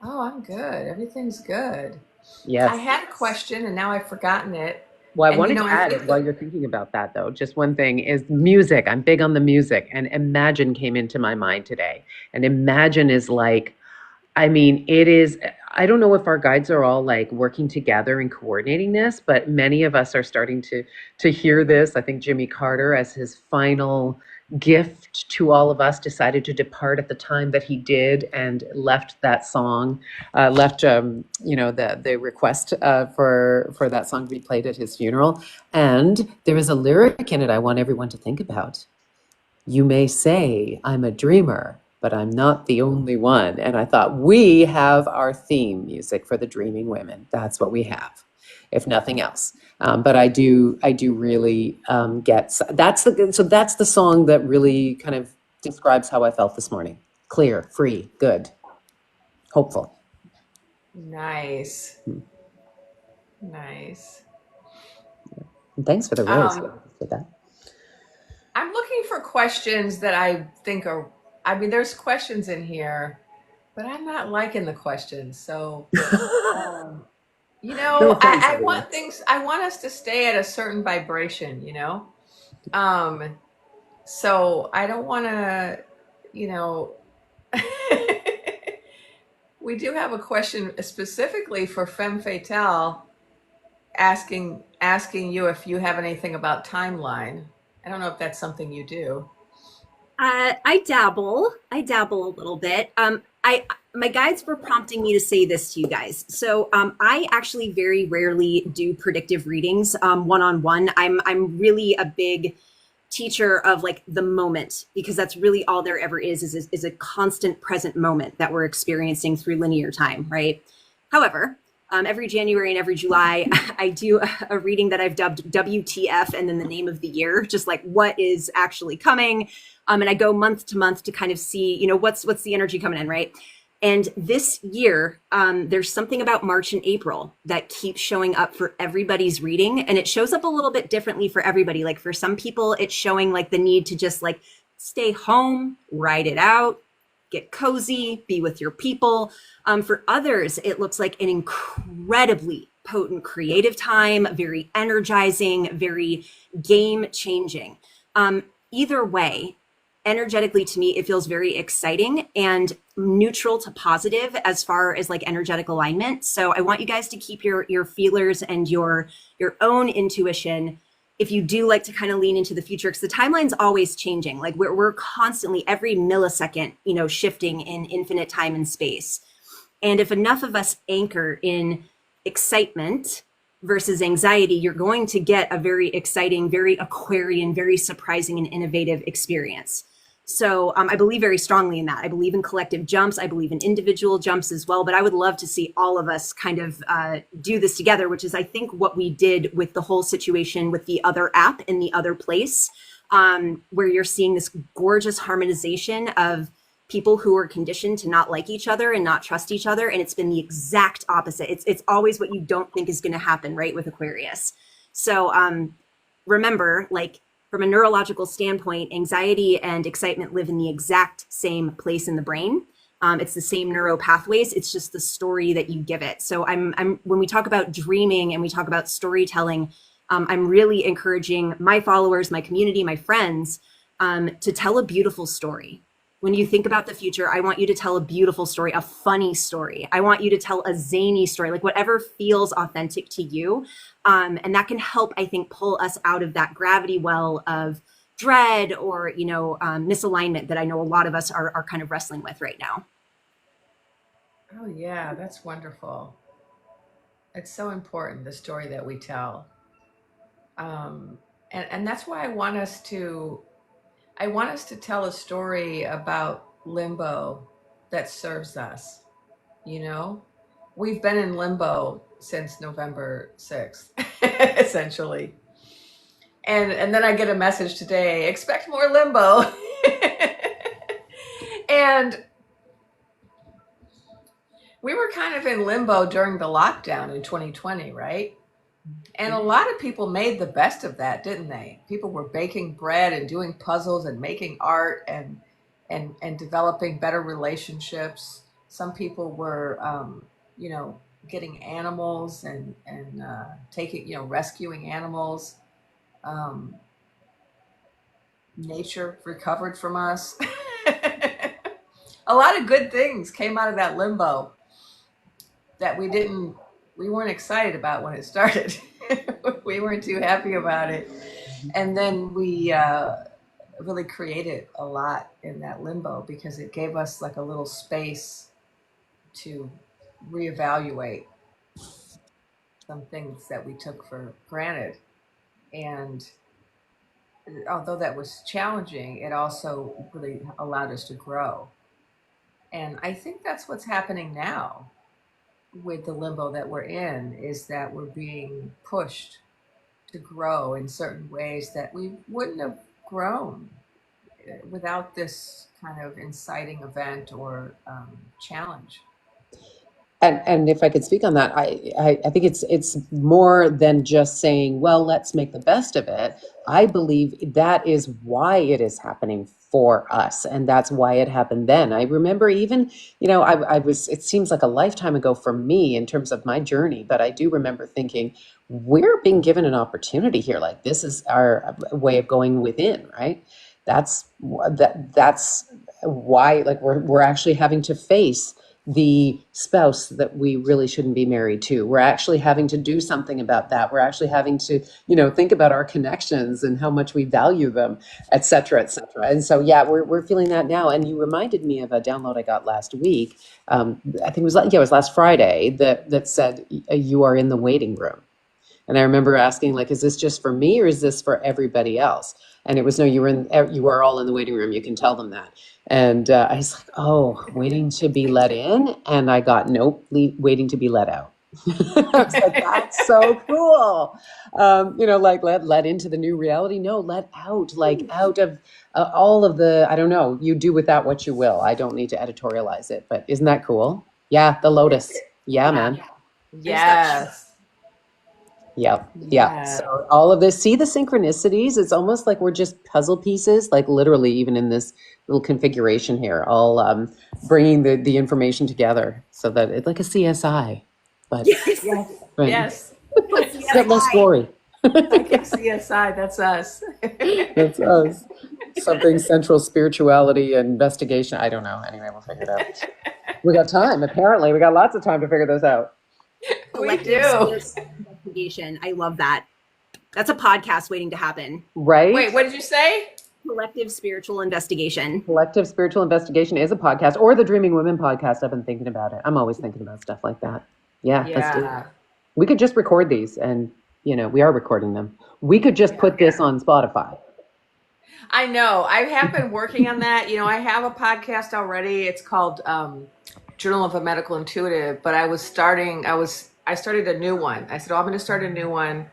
"Oh, I'm good. Everything's good." I Yes. had a question and now I've forgotten it. Well, I And wanted to I add think while that you're thinking about that, though, just one thing is music. I'm big on the music, and Imagine came into my mind today. And Imagine is like I mean, it is, I don't know if our guides are all like working together and coordinating this, but many of us are starting to hear this. I think Jimmy Carter, as his final gift to all of us, decided to depart at the time that he did and left that song, left the request for that song to be played at his funeral. And there is a lyric in it I want everyone to think about. You may say I'm a dreamer, but I'm not the only one. And I thought, we have our theme music for the Dreaming Women. That's what we have, if nothing else. But I do really that's the song that really kind of describes how I felt this morning. Clear, free, good, hopeful. Nice. Nice. And thanks for the rose. Did that. I'm looking for questions that I think are, I mean, there's questions in here, but I'm not liking the questions. So, you No know, offense, I everyone. want things, I want us to stay at a certain vibration, you know? Um, so I don't want to, you know, we do have a question specifically for Femme Fatale asking you if you have anything about timeline. I don't know if that's something you do. I dabble. I dabble a little bit. I My guides were prompting me to say this to you guys. So, I actually very rarely do predictive readings, one on one. I'm really a big teacher of like the moment because that's really all there ever is a constant present moment that we're experiencing through linear time, right? However, every January and every July, I do a reading that I've dubbed WTF and then the name of the year, just like what is actually coming. And I go month to month to kind of see, you know, what's the energy coming in, right? And this year, there's something about March and April that keeps showing up for everybody's reading. And it shows up a little bit differently for everybody. Like for some people, it's showing like the need to just like stay home, ride it out, get cozy, be with your people. For others, it looks like an incredibly potent creative time, very energizing, very game changing. Either way, energetically to me, it feels very exciting and neutral to positive as far as like energetic alignment. So I want you guys to keep your feelers and your own intuition if you do like to kind of lean into the future, because the timeline's always changing. Like we're constantly every millisecond, you know, shifting in infinite time and space. And if enough of us anchor in excitement versus anxiety, you're going to get a very exciting, very Aquarian, very surprising and innovative experience. So I believe very strongly in that. I believe in collective jumps. I believe in individual jumps as well. But I would love to see all of us kind of do this together, which is, I think, what we did with the whole situation with the other app in the other place, where you're seeing this gorgeous harmonization of people who are conditioned to not like each other and not trust each other. And it's been the exact opposite. It's always what you don't think is going to happen, right, with Aquarius. So remember, like, from a neurological standpoint, anxiety and excitement live in the exact same place in the brain. It's the same neuro pathways. It's just the story that you give it. So I'm when we talk about dreaming and we talk about storytelling, I'm really encouraging my followers, my community, my friends, to tell a beautiful story. When you think about the future, I want you to tell a beautiful story, a funny story. I want you to tell a zany story, like whatever feels authentic to you. And that can help, I think, pull us out of that gravity well of dread or, you know, misalignment that I know a lot of us are kind of wrestling with right now. Oh, yeah, that's wonderful. It's so important, the story that we tell. And that's why I want us to tell a story about limbo that serves us. You know, we've been in limbo since November 6th, essentially. And then I get a message today, expect more limbo. And we were kind of in limbo during the lockdown in 2020, right? And a lot of people made the best of that, didn't they? People were baking bread and doing puzzles and making art and developing better relationships. Some people were, you know, getting animals and taking, you know, rescuing animals. Um, Nature recovered from us. a lot of good things came out of that limbo that we weren't excited about when it started. We weren't too happy about it. And then we really created a lot in that limbo because it gave us like a little space to reevaluate some things that we took for granted. And although that was challenging, it also really allowed us to grow. And I think that's what's happening now with the limbo that we're in, is that we're being pushed to grow in certain ways that we wouldn't have grown without this kind of inciting event or challenge. And if I could speak on that, I think it's more than just saying, well, let's make the best of it. I believe that is why it is happening for us, and that's why it happened then. I remember even, I was, it seems like a lifetime ago for me in terms of my journey, but I do remember thinking, we're being given an opportunity here. Like, this is our way of going within, right? That's why, like, we're actually having to face the spouse that we really shouldn't be married to. We're actually having to do something about that. We're actually having to, think about our connections and how much we value them, et cetera, et cetera. And so, yeah, we're feeling that now. And you reminded me of a download I got last week. I think it was last Friday that said, you are in the waiting room. And I remember asking, like, is this just for me or is this for everybody else? And it was, no, you are all in the waiting room. You can tell them that. And I was like, oh, waiting to be let in. And I got, nope, waiting to be let out. I was like, that's so cool. Like let into the new reality. No, let out, like out of all of the, I don't know, you do with that what you will. I don't need to editorialize it, but isn't that cool? Yeah, the lotus. Yeah, man. Yes. Yep. Yeah. So all of this, see the synchronicities? It's almost like we're just puzzle pieces, like literally even in this little configuration here, all bringing the information together so that it's like a CSI. But Yes. right. Yes. Get less glory. Like a CSI, that's us. That's us. Something central spirituality and investigation. I don't know. Anyway, we'll figure it out. We got time. Apparently, we got lots of time to figure those out. We do. Investigation. I love that. That's a podcast waiting to happen. Right? Wait, what did you say? Collective spiritual investigation. Collective spiritual investigation is a podcast, or the Dreaming Women podcast. I've been thinking about it. I'm always thinking about stuff like that. Yeah. Let's do it. We could just record these, and we are recording them. We could just put this on Spotify. I know. I have been working on that. I have a podcast already. It's called Journal of a Medical Intuitive, but I started a new one. I said, I'm going to start a new one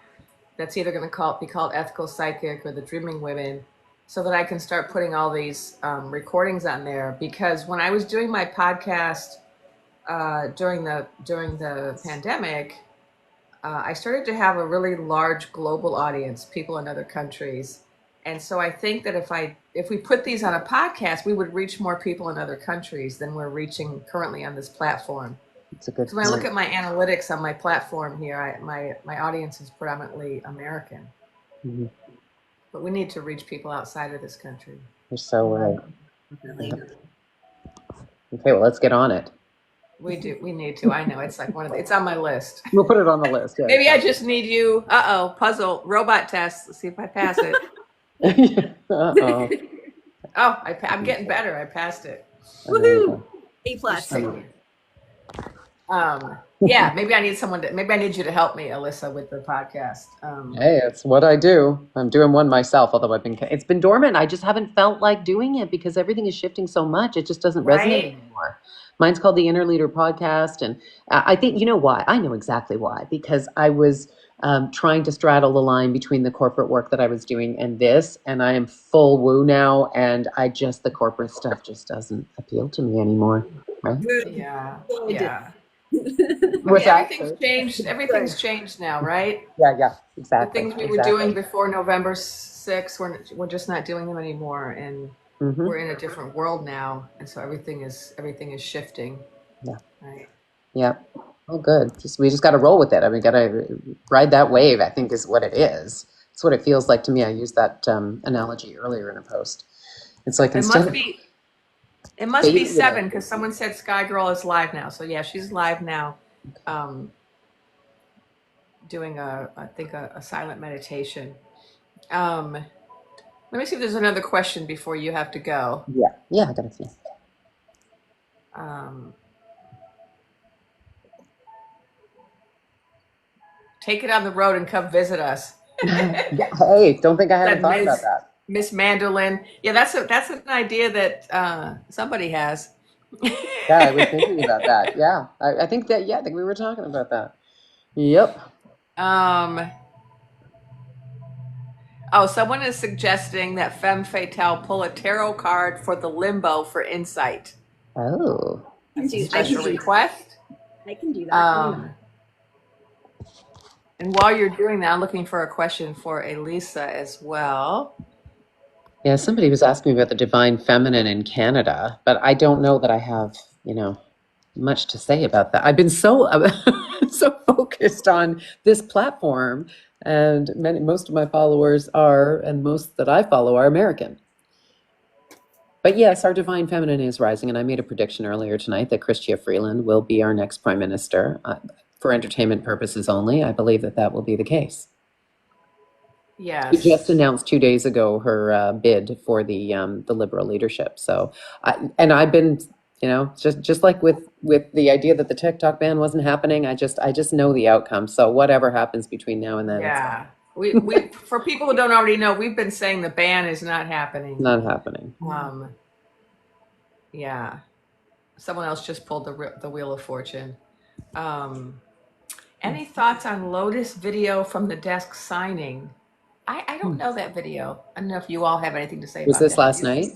that's either going to be called Ethical Psychic or the Dreaming Women, so that I can start putting all these recordings on there. Because when I was doing my podcast during the pandemic, I started to have a really large global audience, people in other countries. And so I think that if we put these on a podcast, we would reach more people in other countries than we're reaching currently on this platform. It's a good So when I look at my analytics on my platform here, my audience is predominantly American. Mm-hmm. But we need to reach people outside of this country. You're so right. Definitely. Okay, well, let's get on it. We do. We need to. I know. It's like it's on my list. We'll put it on the list. Yeah. Maybe I just need you. Puzzle robot test. Let's see if I pass it. Uh-oh. Oh, I'm getting better. I passed it. Woohoo! A+. Yeah, maybe I need you to help me, Alyssa, with the podcast. Hey, it's what I do. I'm doing one myself, although it's been dormant. I just haven't felt like doing it because everything is shifting so much. It just doesn't resonate anymore. Mine's called the Inner Leader Podcast. And I think, why? I know exactly why. Because I was trying to straddle the line between the corporate work that I was doing and this. And I am full woo now. And the corporate stuff just doesn't appeal to me anymore. Right? Yeah. Everything's changed. Everything's changed now, right? Yeah, exactly. The things we were doing before November 6th, we're just not doing them anymore. And we're in a different world now. And so everything is shifting. Yeah. Right. Yeah. Oh, good. We just got to roll with it. I mean, got to ride that wave, I think is what it is. It's what it feels like to me. I used that analogy earlier in a post. It's like It must be You know, 7 because someone said Sky Girl is live now. So yeah, she's live now, doing I think a silent meditation. Let me see if there's another question before you have to go. yeah, I got a few. Um, Take it on the road and come visit us. Hey, don't think I haven't Said thought about that. Miss Mandolin. Yeah, that's an idea that somebody has. Yeah, I was thinking about that. Yeah, I think that. Yeah, I think we were talking about that. Yep. Um, oh, someone is suggesting that Femme Fatale pull a tarot card for the limbo for insight. Oh. That's a I special can do request. I can do that. And while you're doing that, I'm looking for a question for Elisa as well. Yeah, somebody was asking me about the divine feminine in Canada, but I don't know that I have, much to say about that. I've been so so focused on this platform, and most of my followers are, and most that I follow are American. But yes, our divine feminine is rising, and I made a prediction earlier tonight that Chrystia Freeland will be our next prime minister. For entertainment purposes only, I believe that will be the case. Yes. She just announced 2 days ago her bid for the Liberal leadership. So, I've been, just like with the idea that the TikTok ban wasn't happening, I just know the outcome. So whatever happens between now and then, Yeah. We for people who don't already know, we've been saying the ban is not happening. it's not happening. Yeah. Someone else just pulled the Wheel of Fortune. Any thoughts on Lotus video from the desk signing? I don't know that video. I don't know if you all have anything to say Was about that. this last night?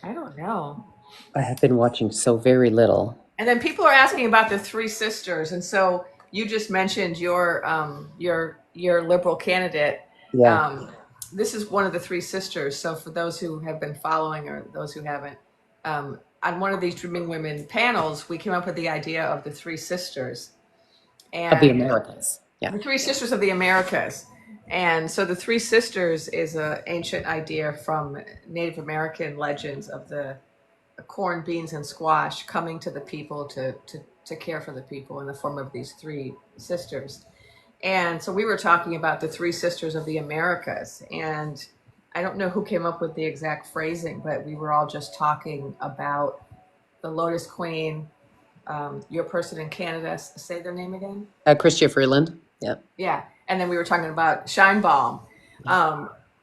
I don't know. I have been watching so very little. And then people are asking about the three sisters, and so you just mentioned your Liberal candidate. Yeah. This is one of the three sisters. So for those who have been following or those who haven't, on one of these Dreaming Women panels, we came up with the idea of the three sisters. Of the Americas. Yeah. The three sisters of the Americas. And so the three sisters is an ancient idea from Native American legends of the corn, beans, and squash coming to the people to care for the people in the form of these three sisters. And so we were talking about the three sisters of the Americas. And I don't know who came up with the exact phrasing, but we were all just talking about the Lotus Queen, your person in Canada, say their name again? Chrystia Freeland. Yeah. Yeah. And then we were talking about Sheinbaum,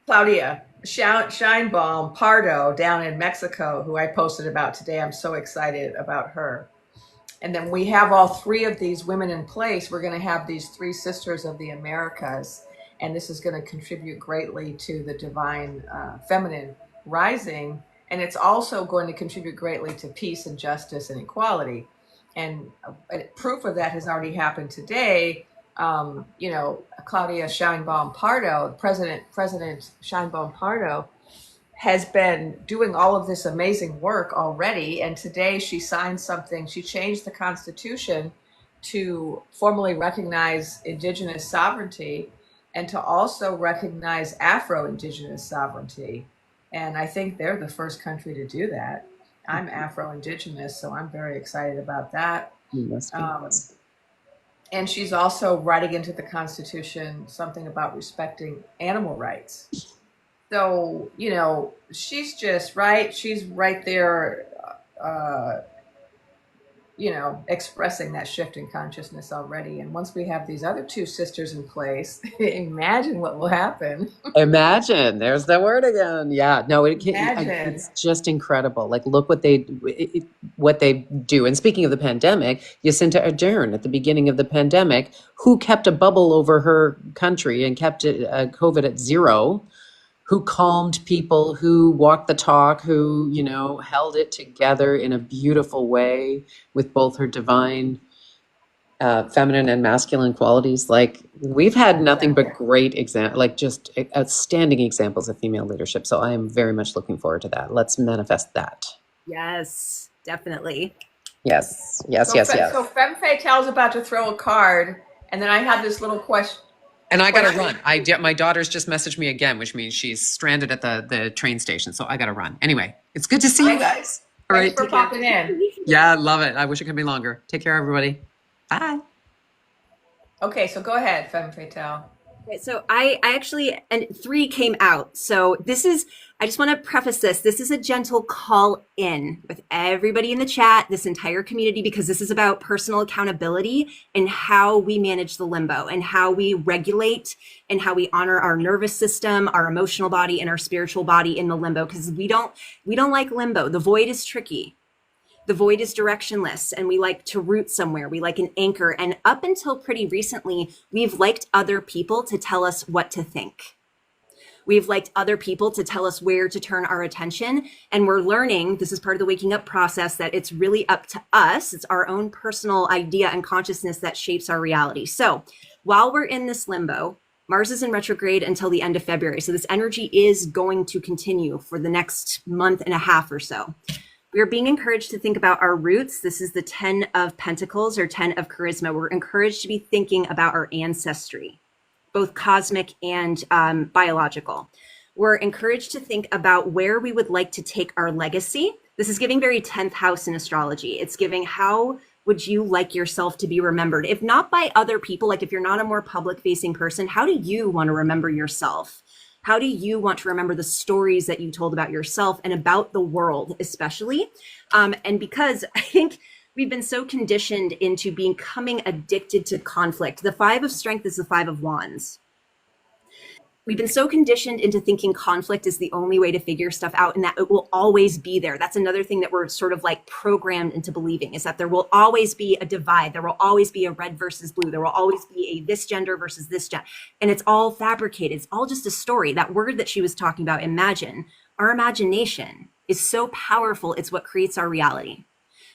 Claudia Sheinbaum Pardo down in Mexico, who I posted about today. I'm so excited about her. And then we have all three of these women in place. We're going to have these three sisters of the Americas. And this is going to contribute greatly to the divine feminine rising. And it's also going to contribute greatly to peace and justice and equality. And proof of that has already happened today. Claudia Sheinbaum Pardo, President Sheinbaum Pardo, has been doing all of this amazing work already. And today she signed something. She changed the Constitution to formally recognize Indigenous sovereignty and to also recognize Afro-Indigenous sovereignty. And I think they're the first country to do that. I'm Afro-Indigenous, so I'm very excited about that. And she's also writing into the Constitution something about respecting animal rights. So, she's just right. She's right there, expressing that shift in consciousness already. And once we have these other two sisters in place, imagine what will happen. Imagine. There's the word again. Yeah. No, it's just incredible. Like, look what they do. And speaking of the pandemic, Jacinta Ardern at the beginning of the pandemic, who kept a bubble over her country and kept COVID at zero, who calmed people, who walked the talk, who, held it together in a beautiful way with both her divine feminine and masculine qualities. Like, we've had nothing but great just outstanding examples of female leadership. So I am very much looking forward to that. Let's manifest that. Yes, definitely. Yes. So Femme Fatale's about to throw a card, and then I have this little question. And I got to run. My daughter's just messaged me again, which means she's stranded at the train station. So I got to run. Anyway, It's good to see you guys. All Thanks right. for Take care. popping in. Yeah, I love it. I wish it could be longer. Take care, everybody. Bye. Okay, so go ahead, Femme Fatale. Okay, so I actually, and 3 came out. So I just want to preface this. This is a gentle call in with everybody in the chat, this entire community, because this is about personal accountability and how we manage the limbo and how we regulate and how we honor our nervous system, our emotional body, and our spiritual body in the limbo. Because we don't like limbo. The void is tricky. The void is directionless, and we like to root somewhere. We like an anchor. And up until pretty recently, we've liked other people to tell us what to think. We've liked other people to tell us where to turn our attention. And we're learning, this is part of the waking up process, that it's really up to us. It's our own personal idea and consciousness that shapes our reality. So while we're in this limbo, Mars is in retrograde until the end of February. So this energy is going to continue for the next month and a half or so. We are being encouraged to think about our roots. This is the 10 of Pentacles or 10 of Charisma. We're encouraged to be thinking about our ancestry, both cosmic and biological. We're encouraged to think about where we would like to take our legacy. This is giving very 10th house in astrology. It's giving how would you like yourself to be remembered? If not by other people, like if you're not a more public facing person, how do you want to remember yourself? How do you want to remember the stories that you told about yourself and about the world, especially? And because I think we've been so conditioned into becoming addicted to conflict. The 5 of Strength is the 5 of Wands. We've been so conditioned into thinking conflict is the only way to figure stuff out and that it will always be there. That's another thing that we're sort of like programmed into believing, is that there will always be a divide. There will always be a red versus blue. There will always be a this gender versus this gender. And it's all fabricated. It's all just a story. That word that she was talking about, imagine, our imagination is so powerful. It's what creates our reality.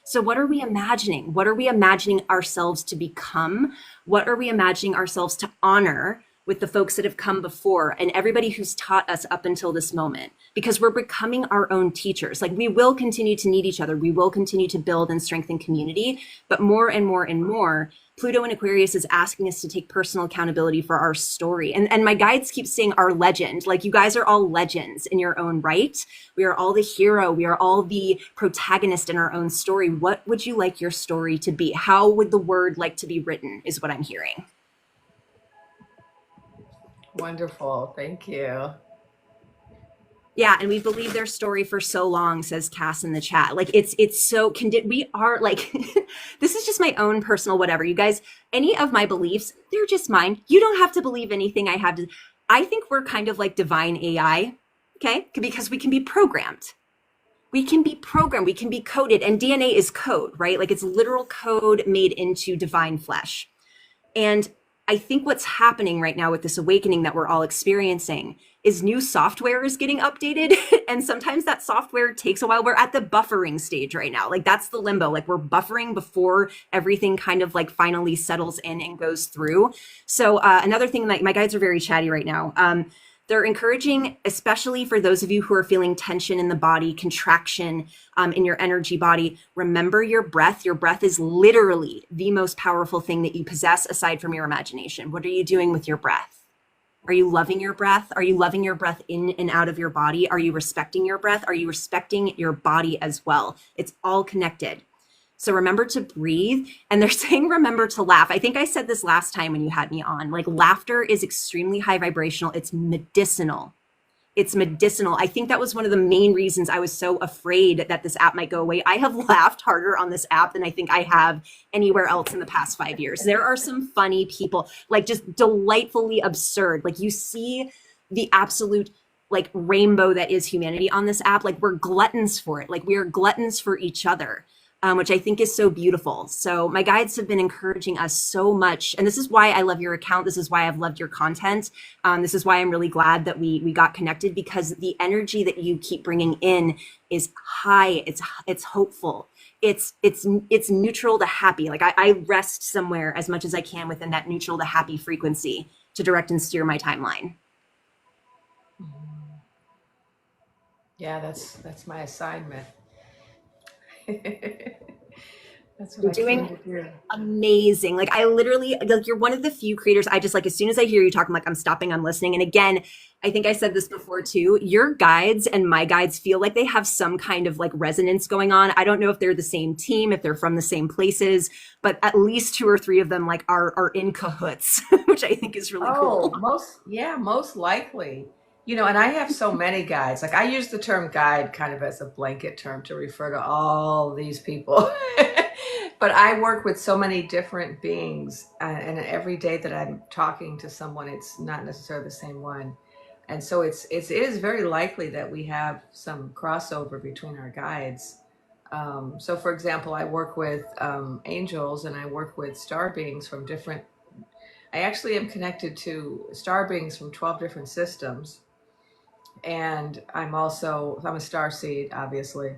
So what are we imagining? What are we imagining ourselves to become? What are we imagining ourselves to honor with the folks that have come before and everybody who's taught us up until this moment? Because we're becoming our own teachers. Like, we will continue to need each other. We will continue to build and strengthen community, but more and more and more, Pluto in Aquarius is asking us to take personal accountability for our story. And my guides keep saying our legend. Like, you guys are all legends in your own right. We are all the hero. We are all the protagonist in our own story. What would you like your story to be? How would the word like to be written is what I'm hearing. Wonderful. Thank you. Yeah, and we believe their story for so long, says Cass in the chat. Like, it's so we are like, this is just my own personal whatever. You guys, any of my beliefs, they're just mine. You don't have to believe anything I have to. I think we're kind of like divine AI, okay? Because we can be programmed. We can be programmed. We can be coded, and DNA is code, right? Like, it's literal code made into divine flesh. And I think what's happening right now with this awakening that we're all experiencing is new software is getting updated. And sometimes that software takes a while. We're at the buffering stage right now. Like, that's the limbo. Like, we're buffering before everything kind of like finally settles in and goes through. So another thing, like, my guides are very chatty right now. They're encouraging, especially for those of you who are feeling tension in the body, contraction in your energy body, remember your breath. Your breath is literally the most powerful thing that you possess aside from your imagination. What are you doing with your breath? Are you loving your breath? Are you loving your breath in and out of your body? Are you respecting your breath? Are you respecting your body as well? It's all connected. So remember to breathe. And they're saying, remember to laugh. I think I said this last time when you had me on, like, laughter is extremely high vibrational. It's medicinal. It's medicinal. I think that was one of the main reasons I was so afraid that this app might go away. I have laughed harder on this app than I think I have anywhere else in the past 5 years. There are some funny people, like, just delightfully absurd. Like, you see the absolute like rainbow that is humanity on this app. Like, we're gluttons for it. Like, we are gluttons for each other. Which I think is so beautiful. So my guides have been encouraging us so much. And this is why I love your account. This is why I've loved your content. This is why I'm really glad that we got connected, because the energy that you keep bringing in is high. It's hopeful. It's neutral to happy. Like, I rest somewhere as much as I can within that neutral to happy frequency to direct and steer my timeline. Yeah, that's my assignment. That's what You're I came doing to hear. amazing. Like I literally like you're one of the few creators I just like as soon as I hear you talk, I'm like, I'm stopping, I'm listening. And again, I think I said this before too. Your guides and my guides feel like they have some kind of like resonance going on. I don't know if they're the same team, if they're from the same places, but at least two or three of them like are in cahoots, which I think is really Oh, cool. most likely. And I have so many guides. Like I use the term guide kind of as a blanket term to refer to all these people. But I work with so many different beings, and every day that I'm talking to someone, it's not necessarily the same one. And so it is very likely that we have some crossover between our guides. So for example, I work with angels and I work with star beings from different. I actually am connected to star beings from 12 different systems. And I'm a star seed, obviously.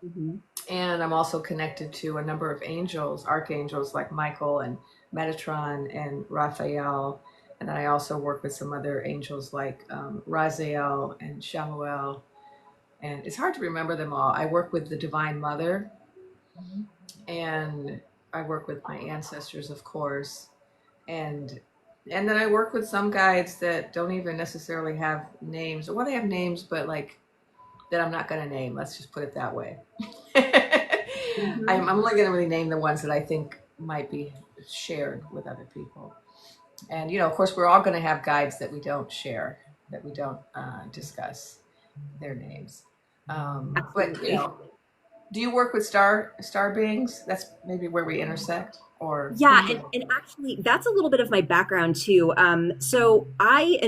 Mhm. And I'm also connected to a number of angels, archangels like Michael and Metatron and Raphael. And then I also work with some other angels like Raziel and Shamuel. And it's hard to remember them all. I work with the Divine Mother, and I work with my ancestors, of course. And then I work with some guides that don't even necessarily have names. Well, they have names, but like that I'm not going to name. Let's just put it that way. I'm only going to really name the ones that I think might be shared with other people. And, of course, we're all going to have guides that we don't share, that we don't discuss their names. But, Absolutely. do you work with star beings? That's maybe where we intersect, or who Yeah, do you? and actually that's a little bit of my background too. So I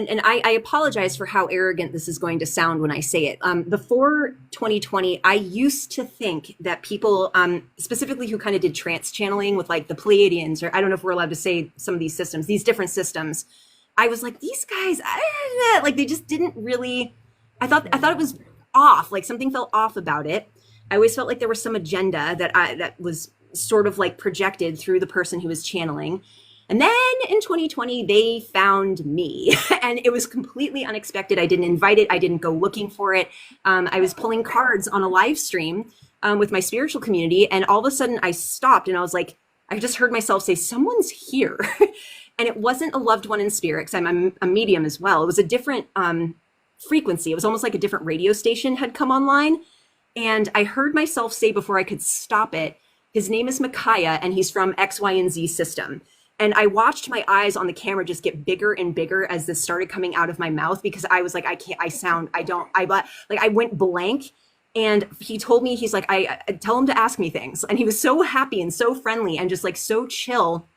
apologize for how arrogant this is going to sound when I say it. Before 2020, I used to think that people, specifically who kind of did trance channeling with like the Pleiadians, or I don't know if we're allowed to say some of these systems, these different systems. I was like, these guys, like they just didn't really. I thought it was off, like something felt off about it. I always felt like there was some agenda that was sort of like projected through the person who was channeling. And then in 2020, they found me, and it was completely unexpected. I didn't invite it. I didn't go looking for it. I was pulling cards on a live stream with my spiritual community, and all of a sudden, I stopped, and I was like, I just heard myself say, "Someone's here," and it wasn't a loved one in spirit because I'm a medium as well. It was a different frequency. It was almost like a different radio station had come online, and I heard myself say before I could stop it, his name is Micaiah, and he's from X, Y, and Z system. And I watched my eyes on the camera just get bigger and bigger as this started coming out of my mouth because I was like, I can't, I sound, I don't, I like, I went blank. And he told me, he's like, I tell him to ask me things. And he was so happy and so friendly and just like so chill.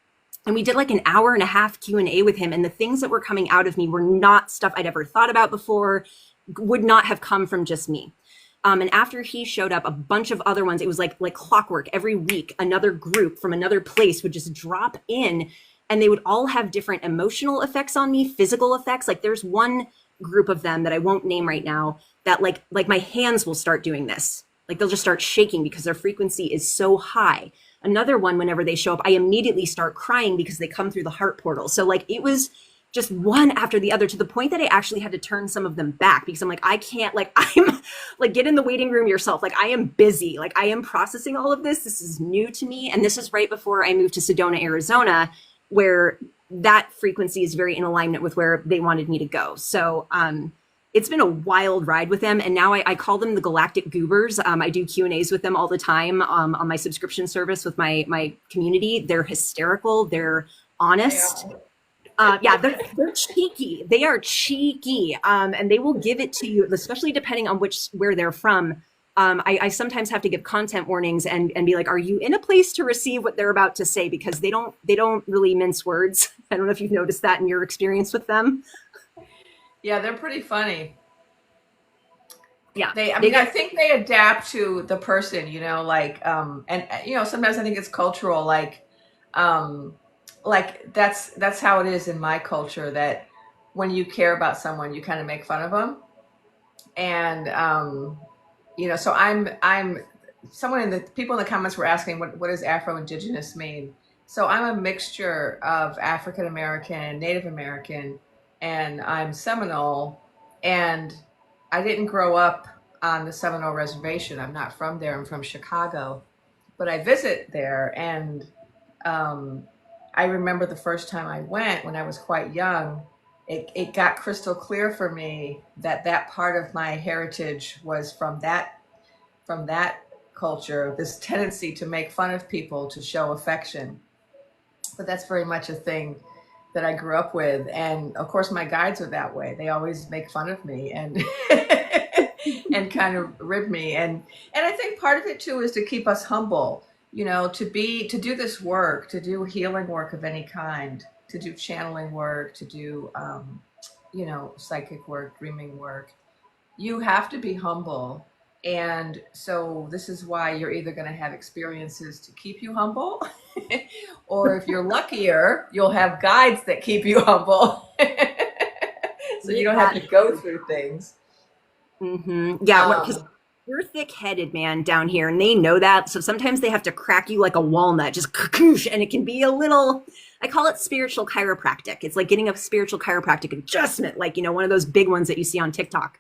And we did like an hour and a half Q&A with him. And the things that were coming out of me were not stuff I'd ever thought about before, would not have come from just me. And after he showed up, a bunch of other ones, it was like clockwork. Every week, another group from another place would just drop in, and they would all have different emotional effects on me, physical effects. Like there's one group of them that I won't name right now that like my hands will start doing this. Like they'll just start shaking because their frequency is so high. Another one, whenever they show up, I immediately start crying because they come through the heart portal. So like it was just one after the other to the point that I actually had to turn some of them back because I'm like, I can't, like, I'm like, get in the waiting room yourself. Like, I am busy. Like, I am processing all of this. This is new to me. And this is right before I moved to Sedona, Arizona, where that frequency is very in alignment with where they wanted me to go. So, it's been a wild ride with them. And now I call them the Galactic Goobers. I do Q&As with them all the time on my subscription service with my community. They're hysterical. They're honest. Yeah, they're cheeky. They are cheeky, and they will give it to you, especially depending on where they're from. I sometimes have to give content warnings and be like, "Are you in a place to receive what they're about to say?" Because they don't really mince words. I don't know if you've noticed that in your experience with them. Yeah, they're pretty funny. Yeah, I they mean, I got think they adapt to the person, like, and sometimes I think it's cultural, um, like that's how it is in my culture that when you care about someone, you kind of make fun of them, and so I'm someone in the people in the comments were asking what does Afro-Indigenous mean? So I'm a mixture of African American, Native American, and I'm Seminole, and I didn't grow up on the Seminole Reservation. I'm not from there. I'm from Chicago. but I visit there, and I remember the first time I went when I was quite young. It got crystal clear for me that that part of my heritage was from that culture, this tendency to make fun of people, to show affection. But that's very much a thing that I grew up with. And of course, my guides are that way. They always make fun of me and and kind of rib me. And I think part of it too is to keep us humble. You know, to do this work, to do healing work of any kind, to do channeling work, to do you know, psychic work, dreaming work. You have to be humble. And so this is why you're either going to have experiences to keep you humble, or if you're luckier, you'll have guides that keep you humble. So you don't have to go through things. Yeah, because you're thick-headed, man, down here, and they know that. So sometimes they have to crack you like a walnut, just and it can be a little. I call it spiritual chiropractic. It's like getting a spiritual chiropractic adjustment, like, you know, one of those big ones that you see on TikTok.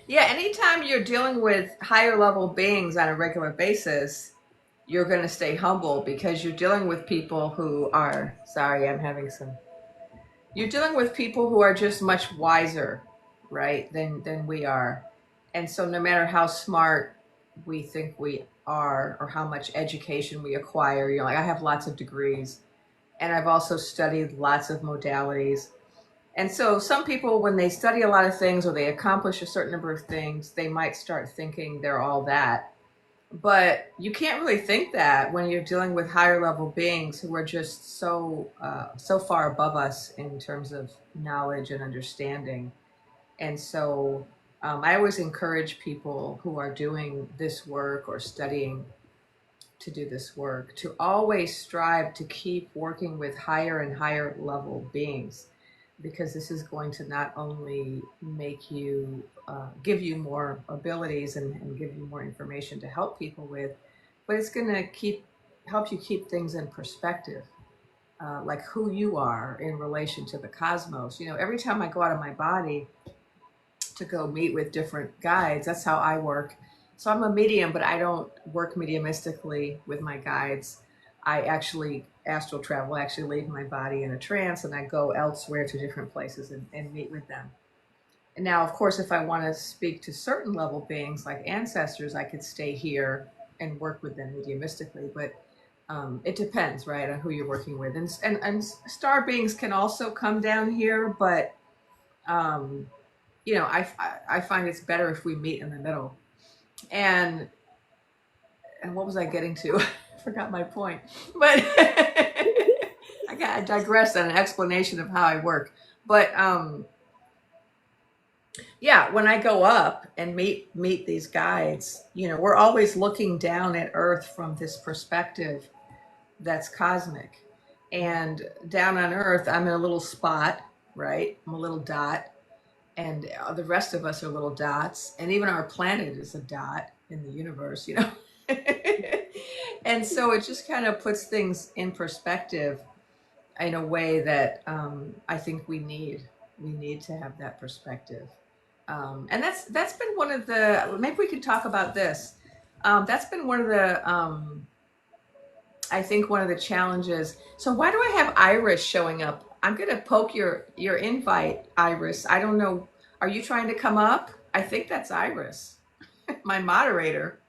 Yeah, anytime you're dealing with higher level beings on a regular basis, you're going to stay humble because you're dealing with people who are, sorry, I'm having some, you're dealing with people who are just much wiser, right, than we are. And so no matter how smart we think we are or how much education we acquire, you know, like I have lots of degrees and I've also studied lots of modalities. And so some people, when they study a lot of things or they accomplish a certain number of things, they might start thinking they're all that. But you can't really think that when you're dealing with higher level beings who are just so far above us in terms of knowledge and understanding. And so I always encourage people who are doing this work or studying to do this work to always strive to keep working with higher and higher level beings, because this is going to not only make you give you more abilities and give you more information to help people with, but it's going to help you keep things in perspective, like who you are in relation to the cosmos. You know, every time I go out of my body to go meet with different guides, that's how I work. So I'm a medium, but I don't work mediumistically with my guides. I actually astral travel, I actually leave my body in a trance and I go elsewhere to different places and meet with them. And now, of course, if I want to speak to certain level beings like ancestors, I could stay here and work with them mediumistically. But it depends, right, on who you're working with. And star beings can also come down here, but you know, I find it's better if we meet in the middle. And what was I getting to? I forgot my point, but I digressed on an explanation of how I work. But yeah, when I go up and meet these guides, you know, we're always looking down at Earth from this perspective that's cosmic. And down on Earth, I'm in a little spot, right? I'm a little dot, and the rest of us are little dots, and even our planet is a dot in the universe, you know. And so it just kind of puts things in perspective in a way that I think we need to have that perspective. And that's been one of the, maybe we could talk about this. That's been one of the I think one of the challenges. So why do I have Iris showing up? I'm going to poke your invite, Iris. I don't know. Are you trying to come up? I think that's Iris, my moderator,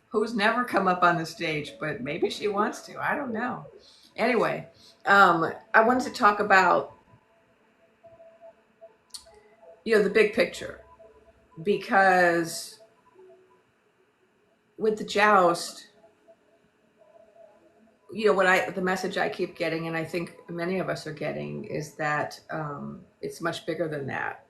who's never come up on the stage, but maybe she wants to. I don't know. Anyway, I wanted to talk about, you know, the big picture, because with the joust, you know, the message I keep getting, and I think many of us are getting, is that it's much bigger than that.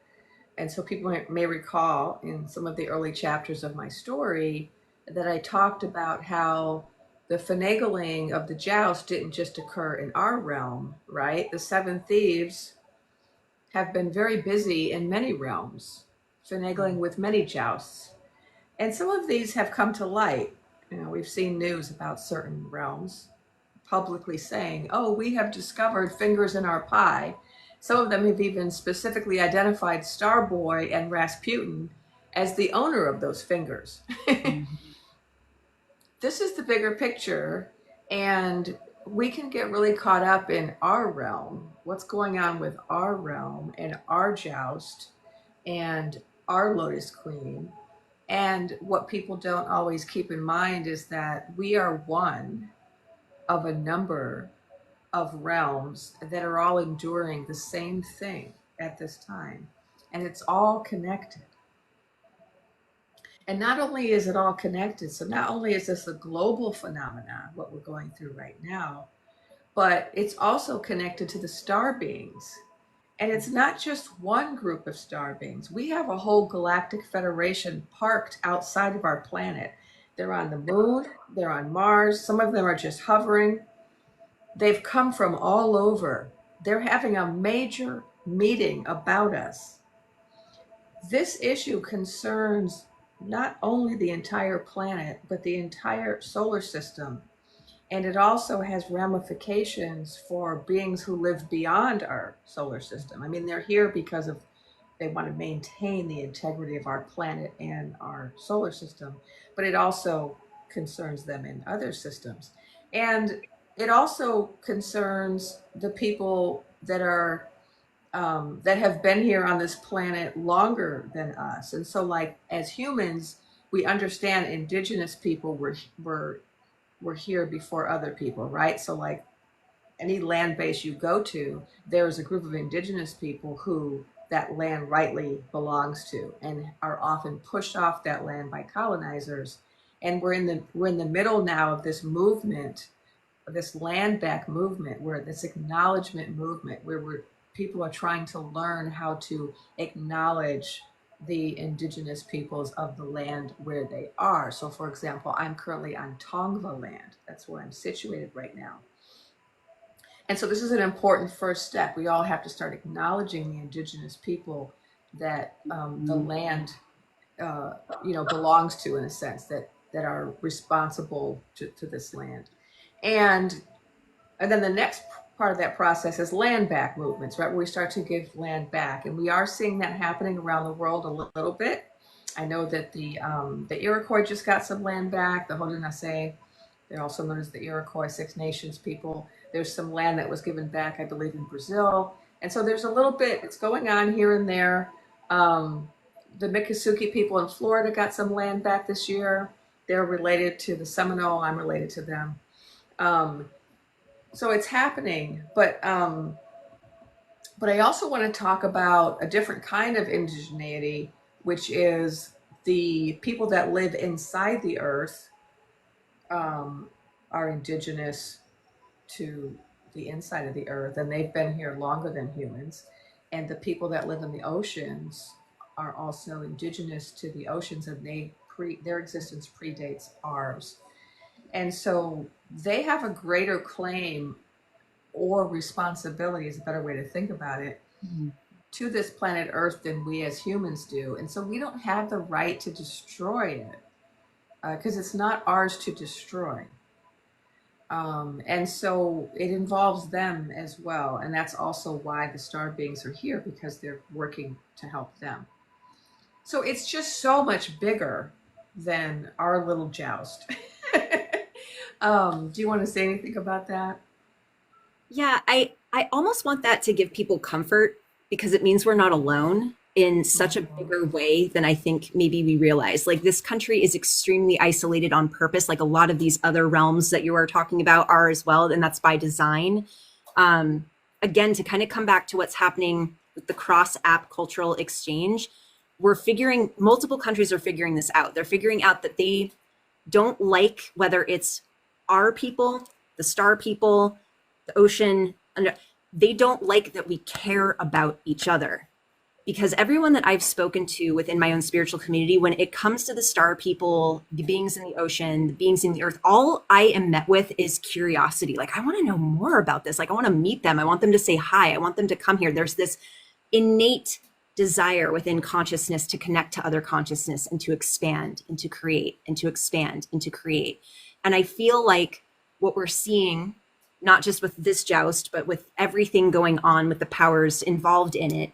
And so people may recall in some of the early chapters of my story that I talked about how the finagling of the joust didn't just occur in our realm, right? The seven thieves have been very busy in many realms, finagling with many jousts. And some of these have come to light. You know, we've seen news about certain realms publicly saying, oh, we have discovered fingers in our pie. Some of them have even specifically identified Starboy and Rasputin as the owner of those fingers. this is the bigger picture, and we can get really caught up in our realm, what's going on with our realm and our joust and our Lotus Queen. And what people don't always keep in mind is that we are one of a number of realms that are all enduring the same thing at this time. And it's all connected. And not only is it all connected, so not only is this a global phenomenon, what we're going through right now, but it's also connected to the star beings. And it's not just one group of star beings. We have a whole galactic federation parked outside of our planet. They're on the moon, they're on Mars, some of them are just hovering. They've come from all over. They're having a major meeting about us. This issue concerns not only the entire planet, but the entire solar system. And it also has ramifications for beings who live beyond our solar system. I mean, they're here because of they want to maintain the integrity of our planet and our solar system, but it also concerns them in other systems. And it also concerns the people that are that have been here on this planet longer than us. And so, like as humans, we understand indigenous people were here before other people, right? So, like any land base you go to, there's a group of indigenous people who that land rightly belongs to, and are often pushed off that land by colonizers. And we're in the middle now of this movement, this land back movement, where this acknowledgement movement, where people are trying to learn how to acknowledge the indigenous peoples of the land where they are. So for example, I'm currently on Tongva land. That's where I'm situated right now. And so this is an important first step. We all have to start acknowledging the indigenous people that the land belongs to, in a sense, that are responsible to this land. And then the next part of that process is land back movements, right? Where we start to give land back. And we are seeing that happening around the world a little bit. I know that the Iroquois just got some land back, the Haudenosaunee. They're also known as the Iroquois Six Nations people. There's some land that was given back, I believe, in Brazil. And so there's a little bit, it's going on here and there. The Miccosukee people in Florida got some land back this year. They're related to the Seminole. I'm related to them. So it's happening, but I also want to talk about a different kind of indigeneity, which is the people that live inside the earth are indigenous to the inside of the earth, and they've been here longer than humans. And the people that live in the oceans are also indigenous to the oceans, and their existence predates ours. And so they have a greater claim or responsibility, is a better way to think about it, to this planet Earth than we as humans do. And so we don't have the right to destroy it because it's not ours to destroy. And so it involves them as well. And that's also why the star beings are here, because they're working to help them. So it's just so much bigger than our little joust. Do you want to say anything about that? Yeah, I almost want that to give people comfort, because it means we're not alone in such a bigger way than I think maybe we realize. Like, this country is extremely isolated on purpose, like a lot of these other realms that you are talking about are as well, and that's by design. Again, to kind of come back to what's happening with the cross-app cultural exchange, multiple countries are figuring this out. They're figuring out that they don't like, whether it's our people, the star people, the ocean, they don't like that we care about each other. Because everyone that I've spoken to within my own spiritual community, when it comes to the star people, the beings in the ocean, the beings in the earth, all I am met with is curiosity. Like, I want to know more about this. Like, I want to meet them. I want them to say hi. I want them to come here. There's this innate desire within consciousness to connect to other consciousness and to expand and to create and to expand and to create. And I feel like what we're seeing, not just with this joust, but with everything going on with the powers involved in it,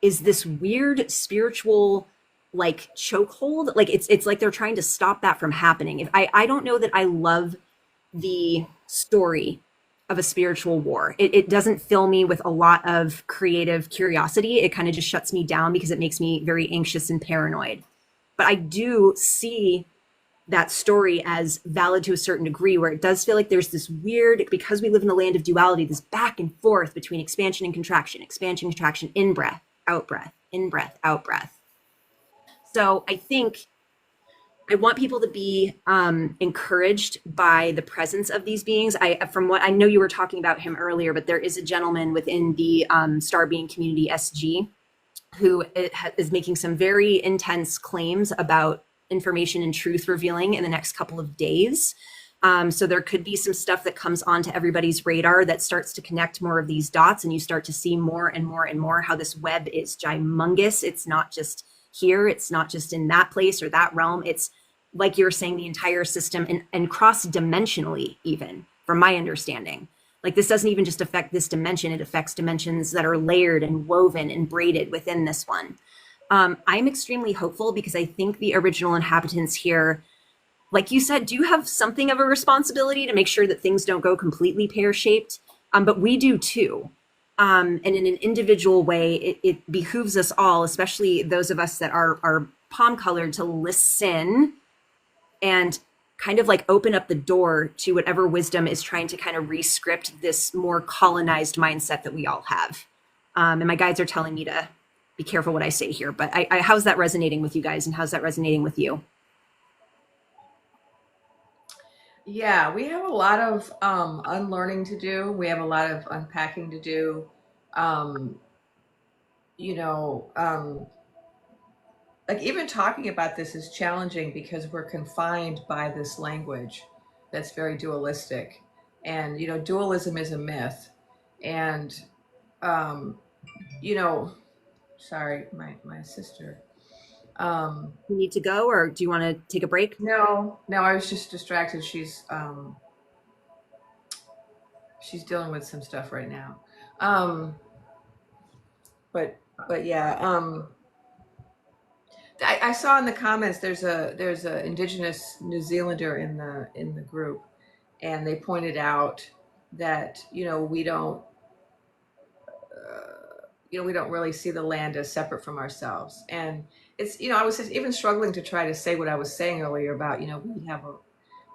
is this weird spiritual like chokehold. Like it's like they're trying to stop that from happening. If I don't know that I love the story of a spiritual war. It doesn't fill me with a lot of creative curiosity. It kind of just shuts me down because it makes me very anxious and paranoid. But I do see that story as valid to a certain degree, where it does feel like there's this weird, because we live in the land of duality, this back and forth between expansion, contraction, in breath, out breath, in breath, out breath. So I think I want people to be encouraged by the presence of these beings. From what I know, you were talking about him earlier, but there is a gentleman within the Star Being community, SG, who is making some very intense claims about information and truth revealing in the next couple of days. So there could be some stuff that comes onto everybody's radar that starts to connect more of these dots, and you start to see more and more and more how this web is gigumongous. It's not just here, it's not just in that place or that realm. It's like you were saying, the entire system, and cross-dimensionally, even from my understanding. Like, this doesn't even just affect this dimension, it affects dimensions that are layered and woven and braided within this one. I'm extremely hopeful because I think the original inhabitants here, like you said, do have something of a responsibility to make sure that things don't go completely pear-shaped, but we do too. And in an individual way, it behooves us all, especially those of us that are palm-colored, to listen and kind of like open up the door to whatever wisdom is trying to kind of re-script this more colonized mindset that we all have. And my guides are telling me to be careful what I say here, but how's that resonating with you guys, and how's that resonating with you? Yeah, we have a lot of unlearning to do. We have a lot of unpacking to do. Um, you know, like even talking about this is challenging because we're confined by this language that's very dualistic. And, dualism is a myth. And, you know, sorry, my sister. You need to go, or do you want to take a break? No, I was just distracted. She's dealing with some stuff right now. Um, but yeah, I saw in the comments there's a indigenous New Zealander in the group, and they pointed out that we don't really see the land as separate from ourselves. And it's, I was even struggling to try to say what I was saying earlier about, we have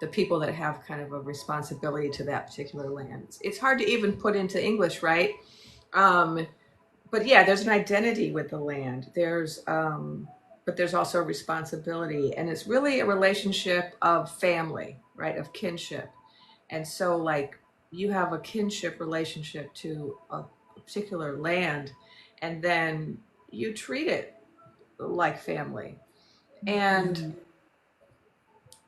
the people that have kind of a responsibility to that particular land. It's hard to even put into English, right? But yeah, there's an identity with the land. But there's also a responsibility, and it's really a relationship of family, right? Of kinship. And so like you have a kinship relationship to a particular land, and then you treat it like family. And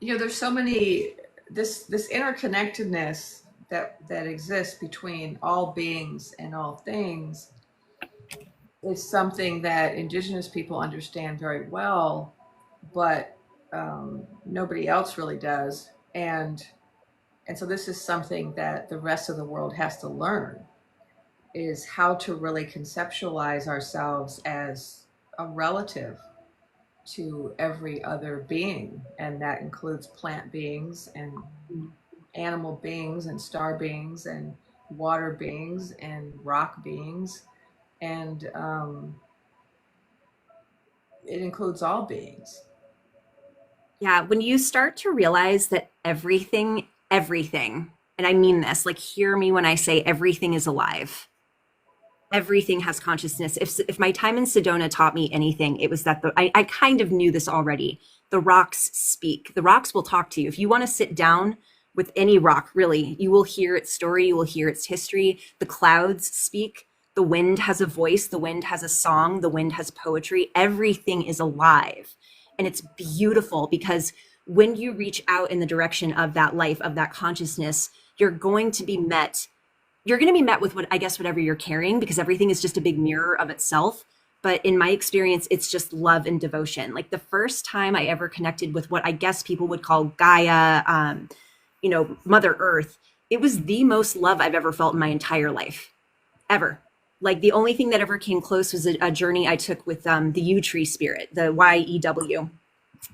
there's so many this interconnectedness that exists between all beings and all things is something that indigenous people understand very well, but nobody else really does. And so this is something that the rest of the world has to learn, is how to really conceptualize ourselves as a relative to every other being. And that includes plant beings and animal beings and star beings and water beings and rock beings. And it includes all beings. Yeah, when you start to realize that everything, and I mean this, like, hear me when I say everything is alive. Everything has consciousness. If my time in Sedona taught me anything, it was that I kind of knew this already. The rocks speak. The rocks will talk to you. If you want to sit down with any rock, really, you will hear its story. You will hear its history. The clouds speak. The wind has a voice. The wind has a song. The wind has poetry. Everything is alive. And it's beautiful because when you reach out in the direction of that life, of that consciousness, you're going to be met with whatever you're carrying, because everything is just a big mirror of itself. But in my experience, it's just love and devotion. Like the first time I ever connected with what I guess people would call Gaia, Mother Earth, it was the most love I've ever felt in my entire life, ever. Like the only thing that ever came close was a journey I took with the yew tree spirit, the YEW.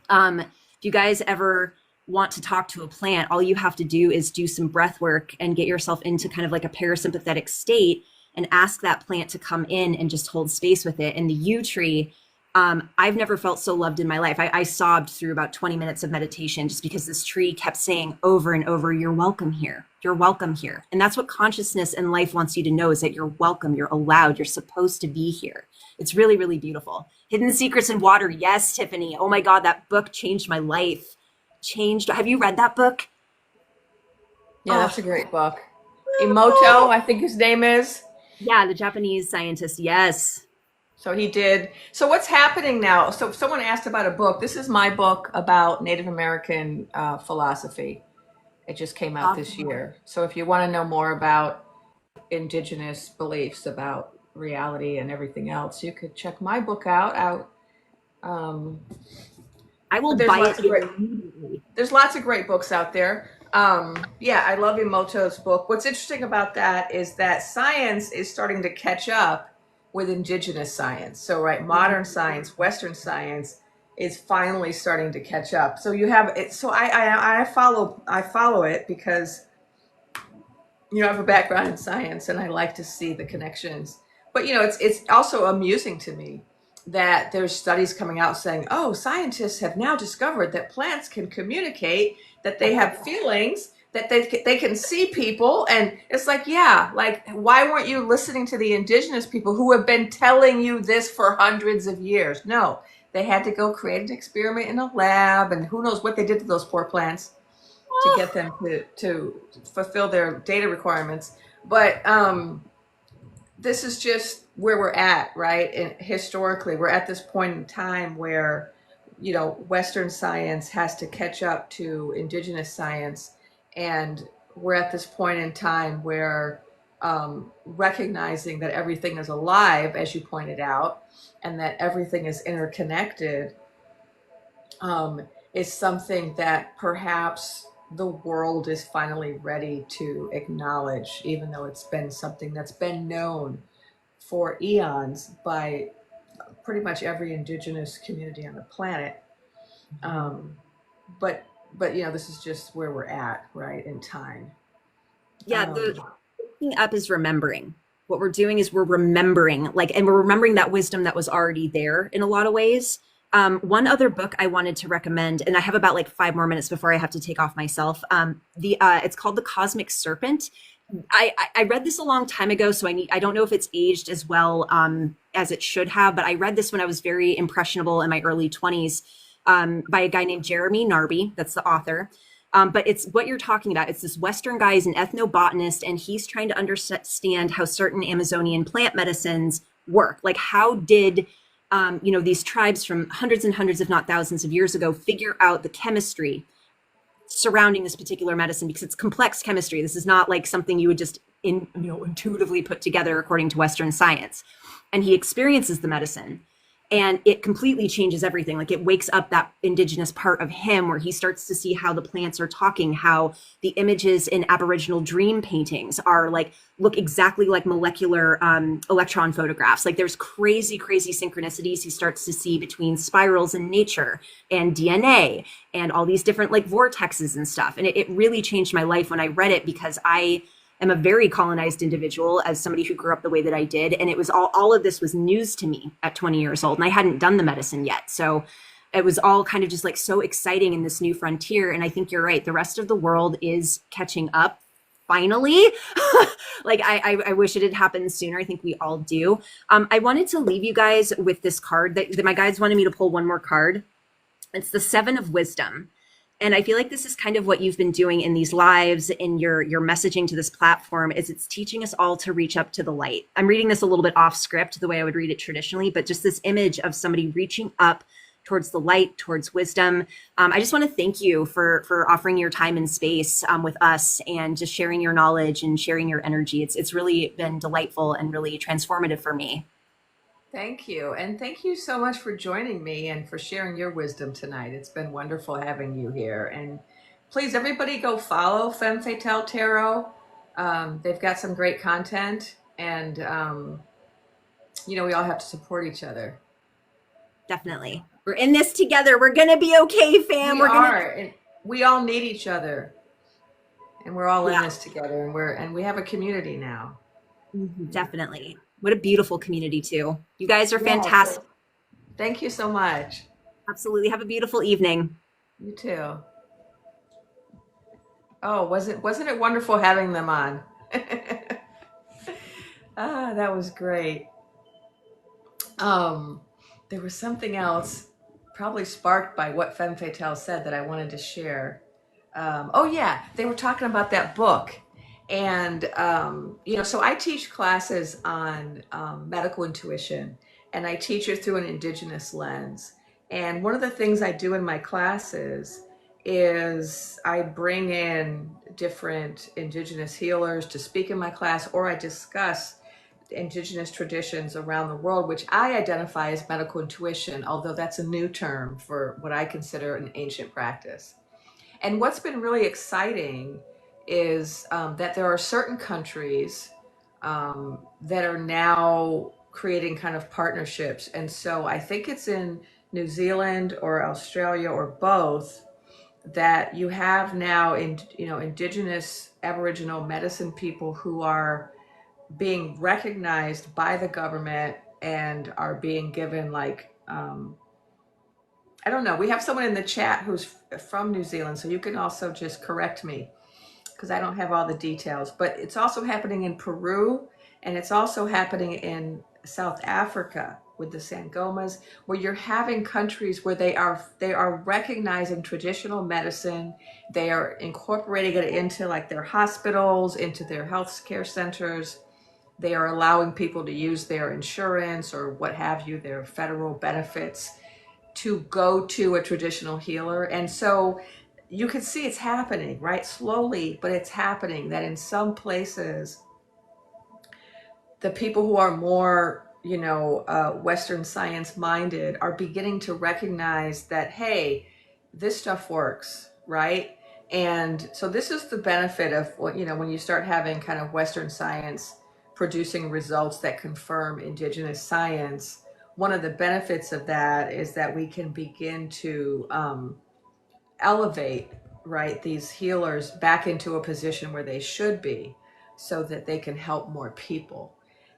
If you guys ever want to talk to a plant, all you have to do is do some breath work and get yourself into kind of like a parasympathetic state and ask that plant to come in and just hold space with it. And the yew tree, I've never felt so loved in my life. I sobbed through about 20 minutes of meditation just because this tree kept saying over and over, you're welcome here. You're welcome here. And that's what consciousness and life wants you to know, is that you're welcome, you're allowed, you're supposed to be here. It's really, really beautiful. Hidden Secrets in Water. Yes, Tiffany. Oh my God, that book changed my life. Have you read that book? Yeah, that's a great book. Emoto, I think his name is. Yeah, the Japanese scientist. Yes. So he did. So what's happening now? So someone asked about a book. This is my book about Native American philosophy. It just came out this year. So if you want to know more about indigenous beliefs about reality and everything else, you could check my book out. I will there's buy lots it of great- immediately. There's lots of great books out there. Yeah, I love Emoto's book. What's interesting about that is that science is starting to catch up with indigenous science. So, right, modern science, Western science is finally starting to catch up. So you have it. So I follow it because, you know, I have a background in science and I like to see the connections. But, you know, it's also amusing to me that there's studies coming out saying, oh, scientists have now discovered that plants can communicate, that they have feelings, that they can see people. And it's like, yeah, like, why weren't you listening to the indigenous people who have been telling you this for hundreds of years? No, they had to go create an experiment in a lab, and who knows what they did to those poor plants to get them to fulfill their data requirements. But this is just where we're at, right? And historically, we're at this point in time where, you know, Western science has to catch up to indigenous science. And we're at this point in time where recognizing that everything is alive, as you pointed out, and that everything is interconnected is something that perhaps the world is finally ready to acknowledge, even though it's been something that's been known for eons by pretty much every indigenous community on the planet. But you know, this is just where we're at, right, in time. Yeah, the waking up is remembering. What we're doing is we're remembering, and we're remembering that wisdom that was already there in a lot of ways. One other book I wanted to recommend, and I have about like 5 more minutes before I have to take off myself. It's called The Cosmic Serpent. I read this a long time ago, so I don't know if it's aged as well as it should have, but I read this when I was very impressionable in my early 20s by a guy named Jeremy Narby. That's the author. But it's what you're talking about. It's this Western guy, he's an ethnobotanist, and he's trying to understand how certain Amazonian plant medicines work. Like, how did these tribes from hundreds and hundreds, if not thousands of years ago, figure out the chemistry surrounding this particular medicine, because it's complex chemistry. This is not like something you would just intuitively put together according to Western science. And he experiences the medicine, and it completely changes everything. Like, it wakes up that indigenous part of him where he starts to see how the plants are talking, how the images in Aboriginal dream paintings look exactly like molecular electron photographs. Like, there's crazy, crazy synchronicities he starts to see between spirals in nature and DNA and all these different like vortexes and stuff. And it really changed my life when I read it, because I am a very colonized individual as somebody who grew up the way that I did. And it was all of this was news to me at 20 years old, and I hadn't done the medicine yet. So it was all kind of just like so exciting in this new frontier. And I think you're right. The rest of the world is catching up finally. Like, I wish it had happened sooner. I think we all do. I wanted to leave you guys with this card that my guides wanted me to pull one more card. It's the Seven of Wisdom. And I feel like this is kind of what you've been doing in these lives, in your messaging to this platform, is it's teaching us all to reach up to the light. I'm reading this a little bit off script, the way I would read it traditionally, but just this image of somebody reaching up towards the light, towards wisdom. I just want to thank you for offering your time and space with us, and just sharing your knowledge and sharing your energy. It's really been delightful and really transformative for me. Thank you. And thank you so much for joining me and for sharing your wisdom tonight. It's been wonderful having you here. And please, everybody go follow Femme Fatale Tarot. They've got some great content. And we all have to support each other. Definitely. We're in this together. We're going to be okay, fam. We We're going to. are, and we all need each other, and we're all in Yeah. this together, and we have a community now. Definitely. What a beautiful community, too. You guys are Yeah, fantastic. so thank you so much. Absolutely. Have a beautiful evening. You too. Oh, wasn't it wonderful having them on? That was great. There was something else, probably sparked by what Femme Fatale said, that I wanted to share. Oh yeah, they were talking about that book, and so I teach classes on medical intuition, and I teach it through an indigenous lens. And one of the things I do in my classes is I bring in different indigenous healers to speak in my class, or I discuss indigenous traditions around the world, which I identify as medical intuition, although that's a new term for what I consider an ancient practice. And what's been really exciting is that there are certain countries that are now creating kind of partnerships. And so I think it's in New Zealand or Australia or both, that you have now indigenous Aboriginal medicine people who are being recognized by the government and are being given I don't know. We have someone in the chat who's from New Zealand, so you can also just correct me because I don't have all the details. But it's also happening in Peru, and it's also happening in South Africa with the Sangomas, where you're having countries where they are recognizing traditional medicine. They are incorporating it into like their hospitals, into their health care centers. They are allowing people to use their insurance or what have you, their federal benefits, to go to a traditional healer. And so you can see it's happening, right? Slowly, but it's happening, that in some places, the people who are more, Western science minded are beginning to recognize that, hey, this stuff works, right? And so this is the benefit of what, when you start having kind of Western science producing results that confirm indigenous science. One of the benefits of that is that we can begin to elevate, right, these healers back into a position where they should be so that they can help more people.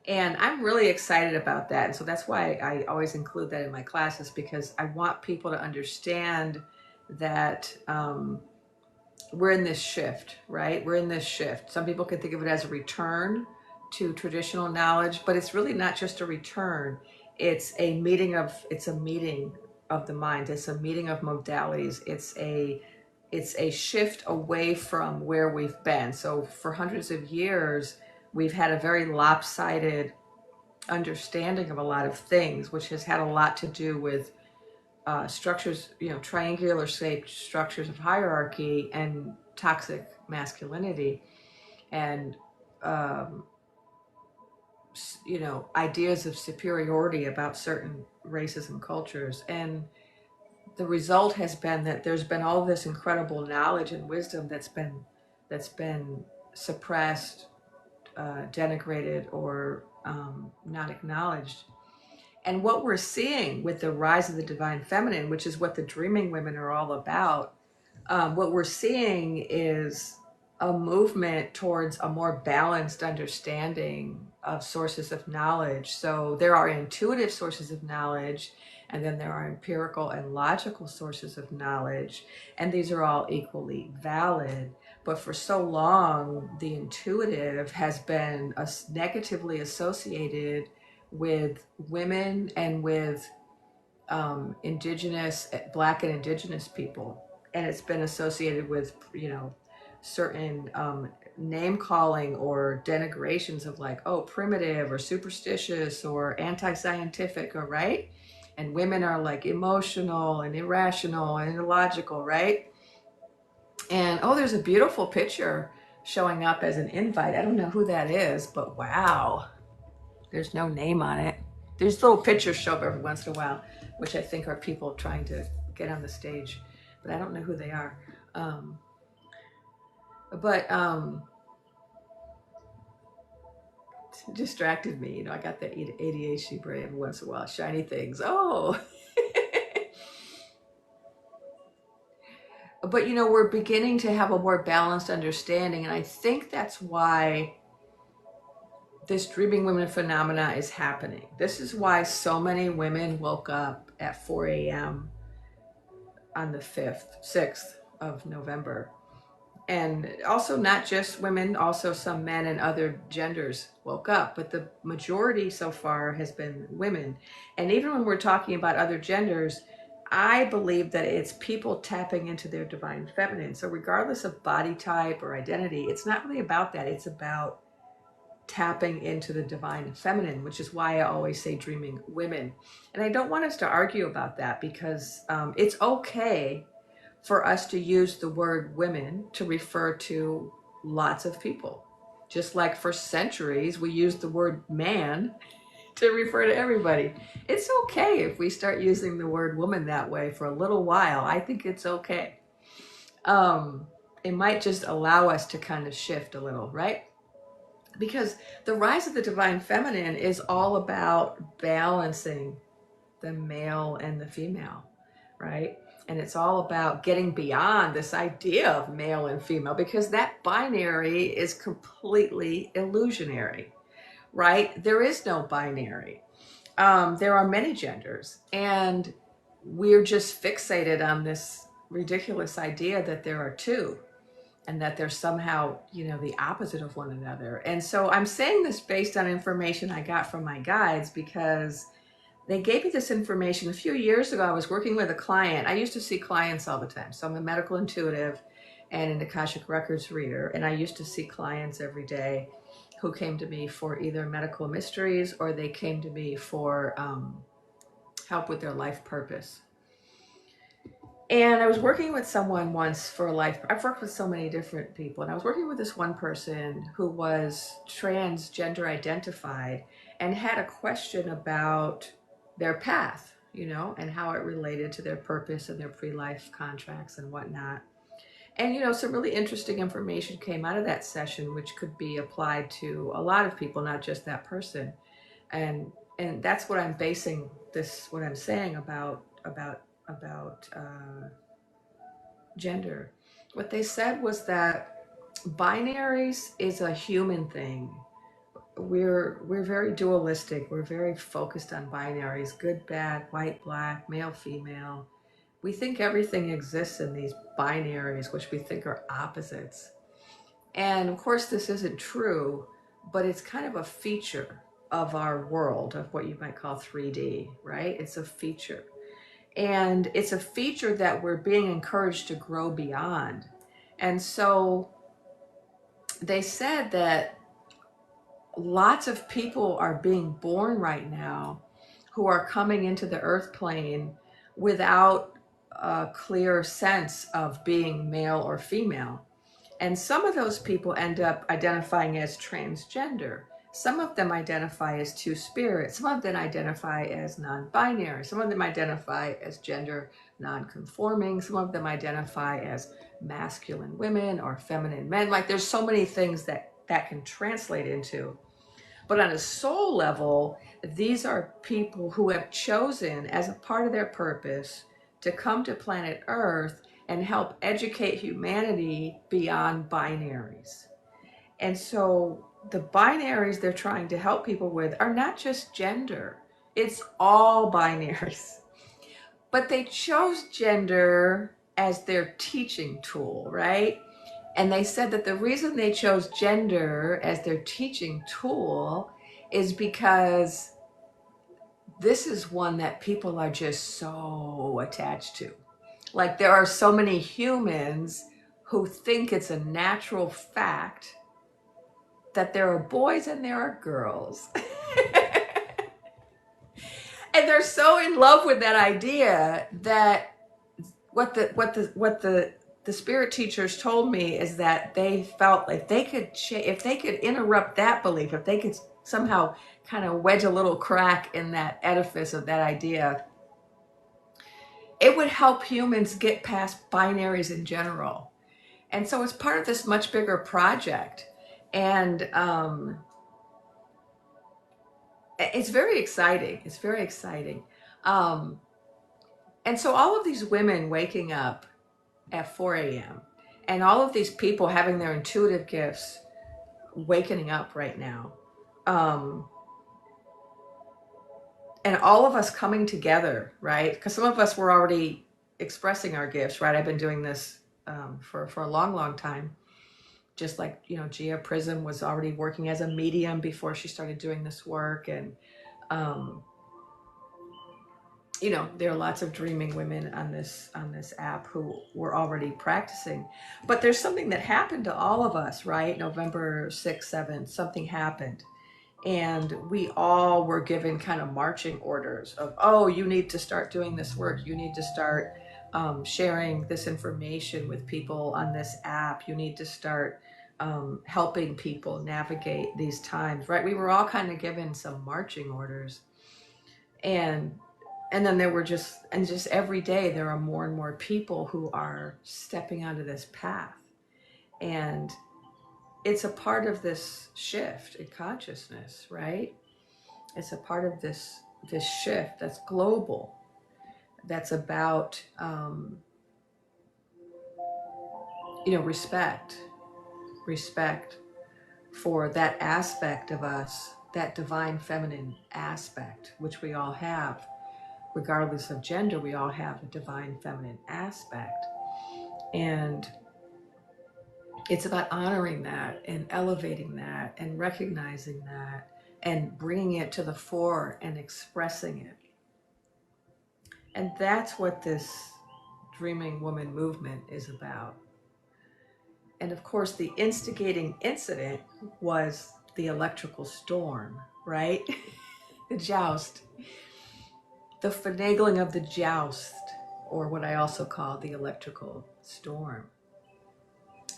And I'm really excited about that. And so that's why I always include that in my classes, because I want people to understand that we're in this shift, right? We're in this shift. Some people can think of it as a return to traditional knowledge, but it's really not just a return. It's a meeting of the mind. It's a meeting of modalities. It's a shift away from where we've been. So for hundreds of years, we've had a very lopsided understanding of a lot of things, which has had a lot to do with structures, triangular shaped structures of hierarchy and toxic masculinity, and ideas of superiority about certain races and cultures. And the result has been that there's been all this incredible knowledge and wisdom that's been suppressed, denigrated, or not acknowledged. And what we're seeing with the rise of the divine feminine, which is what the Dreaming Women are all about, what we're seeing is a movement towards a more balanced understanding of sources of knowledge. So there are intuitive sources of knowledge, and then there are empirical and logical sources of knowledge, and these are all equally valid. But for so long, the intuitive has been negatively associated with women and with indigenous, Black and indigenous people. And it's been associated with, certain name calling or denigrations of like, oh, primitive or superstitious or anti-scientific, or right? And women are like emotional and irrational and illogical, right? And oh, there's a beautiful picture showing up as an invite. I don't know who that is, but wow, there's no name on it. There's little pictures show up every once in a while, which I think are people trying to get on the stage, but I don't know who they are. distracted me. You know, I got that ADHD brain every once in a while. Shiny things. Oh. But, you know, we're beginning to have a more balanced understanding. And I think that's why this dreaming women phenomena is happening. This is why so many women woke up at 4 a.m. on the 6th of November. And also not just women, also some men and other genders woke up, but the majority so far has been women. And even when we're talking about other genders, I believe that it's people tapping into their divine feminine. So regardless of body type or identity, it's not really about that. It's about tapping into the divine feminine, which is why I always say dreaming women. And I don't want us to argue about that, because it's okay for us to use the word women to refer to lots of people. Just like for centuries, we used the word man to refer to everybody. It's okay if we start using the word woman that way for a little while. I think it's okay. It might just allow us to kind of shift a little, right? Because the rise of the divine feminine is all about balancing the male and the female, right? And it's all about getting beyond this idea of male and female, because that binary is completely illusionary, right? There is no binary. There are many genders, and we're just fixated on this ridiculous idea that there are two, and that they're somehow, you know, the opposite of one another. And so I'm saying this based on information I got from my guides, because they gave me this information a few years ago. I was working with a client. I used to see clients all the time. So I'm a medical intuitive and an Akashic Records reader. And I used to see clients every day who came to me for either medical mysteries, or they came to me for help with their life purpose. And I was working with someone once for life. I've worked with so many different people. And I was working with this one person who was transgender identified and had a question about their path, you know, and how it related to their purpose and their pre-life contracts and whatnot. And, you know, some really interesting information came out of that session, which could be applied to a lot of people, not just that person. And that's what I'm basing this, what I'm saying about gender. What they said was that binaries is a human thing. We're very dualistic. We're very focused on binaries: good, bad, white, black, male, female. We think everything exists in these binaries, which we think are opposites. And of course, this isn't true, but it's kind of a feature of our world, of what you might call 3D, right? It's a feature. And it's a feature that we're being encouraged to grow beyond. And so they said that lots of people are being born right now who are coming into the earth plane without a clear sense of being male or female. And some of those people end up identifying as transgender. Some of them identify as two-spirit. Some of them identify as non-binary. Some of them identify as gender non-conforming. Some of them identify as masculine women or feminine men. Like, there's so many things that can translate into. But on a soul level, these are people who have chosen as a part of their purpose to come to planet Earth and help educate humanity beyond binaries. And so the binaries they're trying to help people with are not just gender, it's all binaries. But they chose gender as their teaching tool, right? And they said that the reason they chose gender as their teaching tool is because this is one that people are just so attached to. Like, there are so many humans who think it's a natural fact that there are boys and there are girls. And they're so in love with that idea that what the spirit teachers told me is that they felt like if they could interrupt that belief, if they could somehow kind of wedge a little crack in that edifice of that idea, it would help humans get past binaries in general. And so it's part of this much bigger project. And it's very exciting. It's very exciting. Um, and so all of these women waking up at 4 a.m. and all of these people having their intuitive gifts waking up right now. Um, and all of us coming together, right? Because some of us were already expressing our gifts, right? I've been doing this for a long, long time. Just like, Gia Prism was already working as a medium before she started doing this work. And, um, there are lots of dreaming women on this app who were already practicing. But there's something that happened to all of us, right? November 6th, 7th, something happened. And we all were given kind of marching orders of, oh, you need to start doing this work. You need to start sharing this information with people on this app. You need to start helping people navigate these times, right? We were all kind of given some marching orders. And then there were just every day there are more and more people who are stepping onto this path. And it's a part of this shift in consciousness, right? It's a part of this shift that's global, that's about respect for that aspect of us, that divine feminine aspect, which we all have. Regardless of gender, we all have a divine feminine aspect. And it's about honoring that and elevating that and recognizing that and bringing it to the fore and expressing it. And that's what this Dreaming Woman movement is about. And of course, the instigating incident was the electrical storm, right? The joust. The finagling of the joust, or what I also call the electrical storm.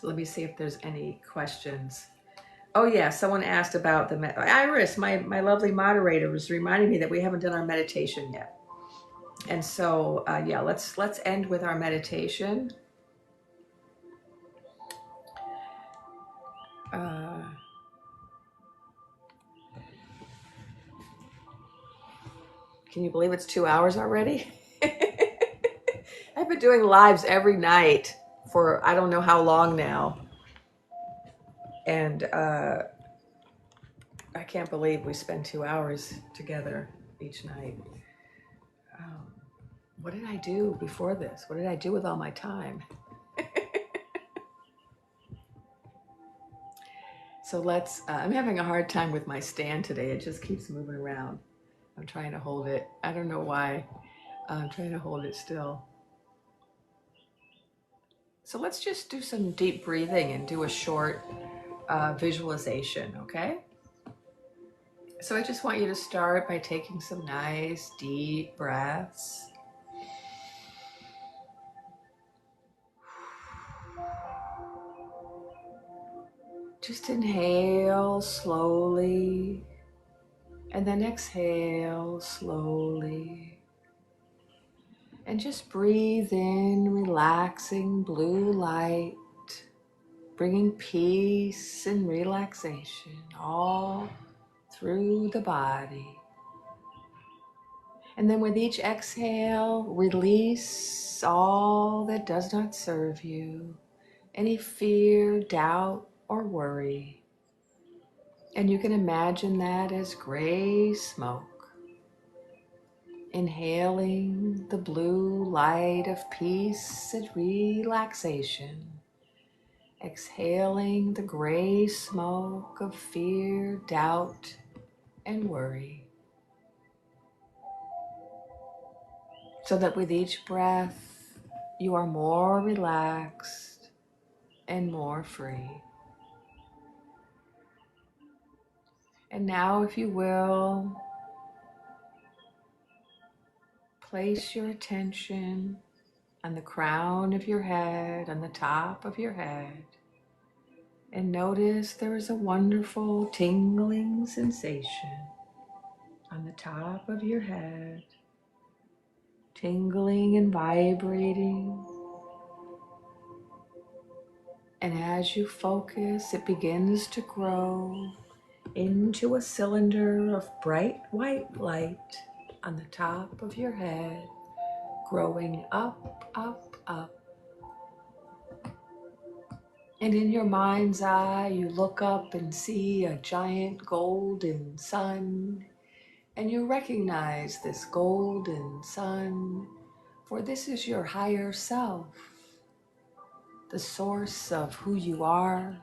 Let me see if there's any questions. Oh yeah, someone asked about the Iris, my lovely moderator, was reminding me that we haven't done our meditation yet. And so yeah, let's end with our meditation. Can you believe it's 2 hours already? I've been doing lives every night for I don't know how long now. And I can't believe we spend 2 hours together each night. What did I do before this? What did I do with all my time? So I'm having a hard time with my stand today. It just keeps moving around. I'm trying to hold it. I don't know why. I'm trying to hold it still. So let's just do some deep breathing and do a short visualization, okay? So I just want you to start by taking some nice deep breaths. Just inhale slowly, and then exhale slowly. And just breathe in relaxing blue light, bringing peace and relaxation all through the body. And then with each exhale, release all that does not serve you, any fear, doubt, or worry. And you can imagine that as gray smoke. Inhaling the blue light of peace and relaxation. Exhaling the gray smoke of fear, doubt, and worry. So that with each breath, you are more relaxed and more free. And now, if you will, place your attention on the crown of your head, on the top of your head, and notice there is a wonderful tingling sensation on the top of your head, tingling and vibrating. And as you focus, it begins to grow into a cylinder of bright white light on the top of your head, growing up, up, up. And in your mind's eye, you look up and see a giant golden sun, and you recognize this golden sun, for this is your higher self, the source of who you are.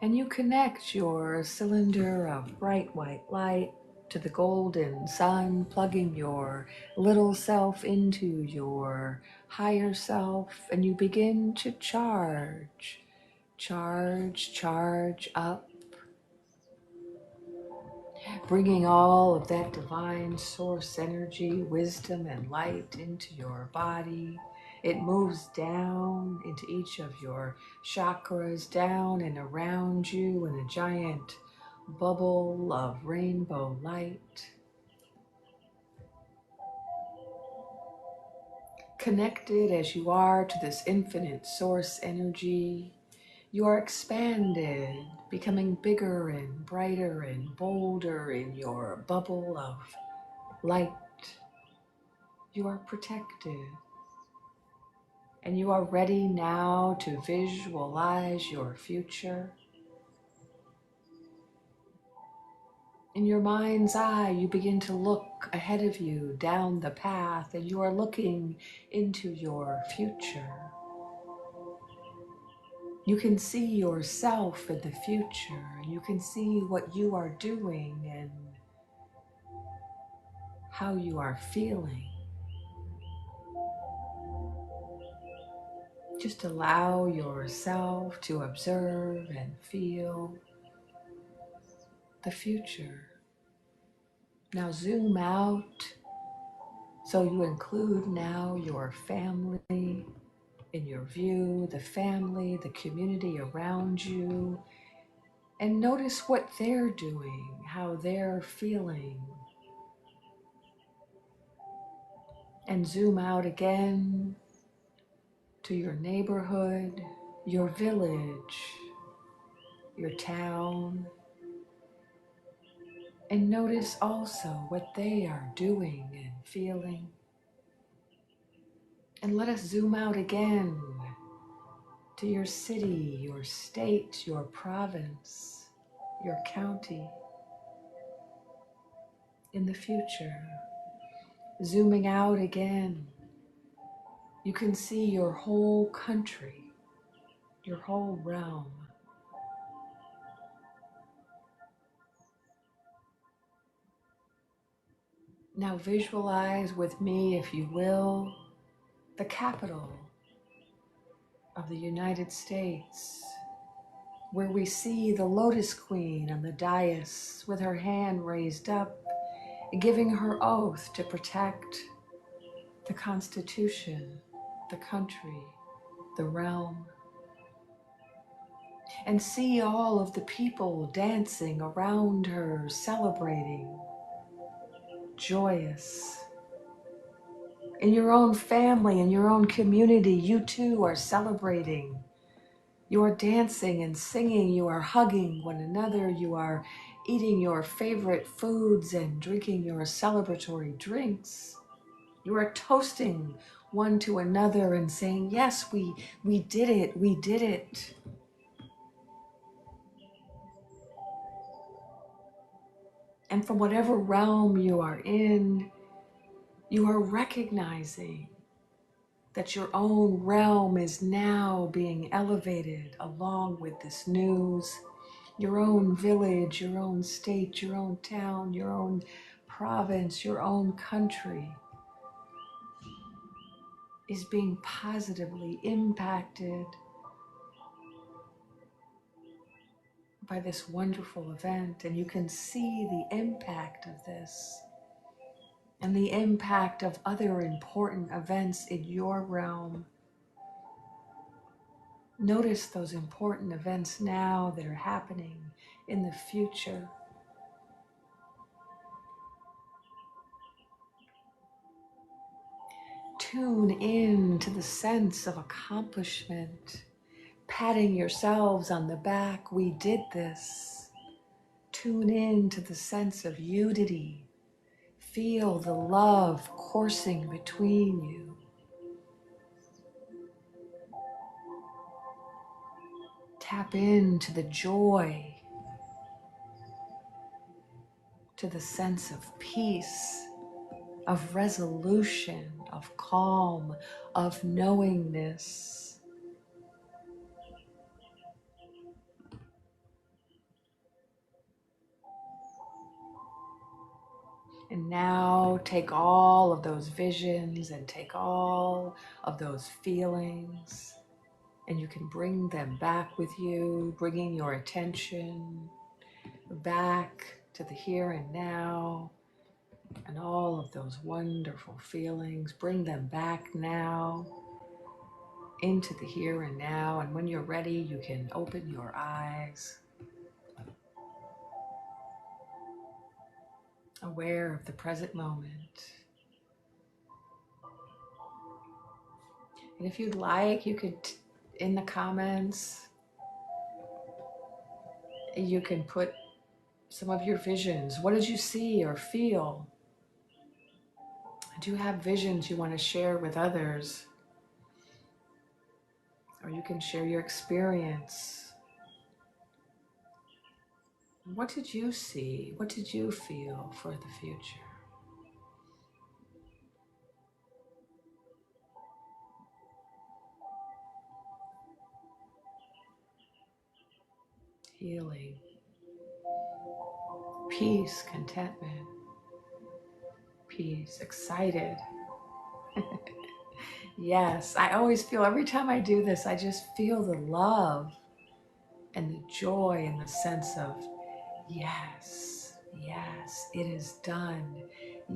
And you connect your cylinder of bright white light to the golden sun, plugging your little self into your higher self, and you begin to charge, charge up, bringing all of that divine source energy, wisdom, and light into your body. It moves down into each of your chakras, down and around you in a giant bubble of rainbow light. Connected as you are to this infinite source energy, you are expanded, becoming bigger and brighter and bolder in your bubble of light. You are protected. And you are ready now to visualize your future. In your mind's eye, you begin to look ahead of you down the path, and you are looking into your future. You can see yourself in the future, and you can see what you are doing and how you are feeling. Just allow yourself to observe and feel the future. Now zoom out, so you include now your family in your view, the family, the community around you, and notice what they're doing, how they're feeling. And zoom out again to your neighborhood, your village, your town, and notice also what they are doing and feeling. And let us zoom out again to your city, your state, your province, your county. In the future, zooming out again, you can see your whole country, your whole realm. Now visualize with me, if you will, the capital of the United States, where we see the Lotus Queen on the dais with her hand raised up, giving her oath to protect the Constitution, the country, the realm. And see all of the people dancing around her, celebrating, joyous. In your own family, in your own community, you too are celebrating. You are dancing and singing, you are hugging one another, you are eating your favorite foods and drinking your celebratory drinks. You are toasting one to another and saying, yes, we did it, we did it. And from whatever realm you are in, you are recognizing that your own realm is now being elevated along with this news. Your own village, your own state, your own town, your own province, your own country is being positively impacted by this wonderful event. And you can see the impact of this and the impact of other important events in your realm. Notice those important events now that are happening in the future. Tune in to the sense of accomplishment, patting yourselves on the back. We did this. Tune in to the sense of unity. Feel the love coursing between you. Tap into the joy, to the sense of peace, of resolution, of calm, of knowingness. And now take all of those visions and take all of those feelings, and you can bring them back with you, bringing your attention back to the here and now, and all of those wonderful feelings. Bring them back now into the here and now. And when you're ready, you can open your eyes, aware of the present moment. And if you'd like, you could, in the comments, you can put some of your visions. What did you see or feel? Do you have visions you want to share with others? Or you can share your experience. What did you see? What did you feel for the future? Healing, peace, contentment, peace, excited. Yes, I always feel, every time I do this, I just feel the love and the joy and the sense of, yes, yes, it is done.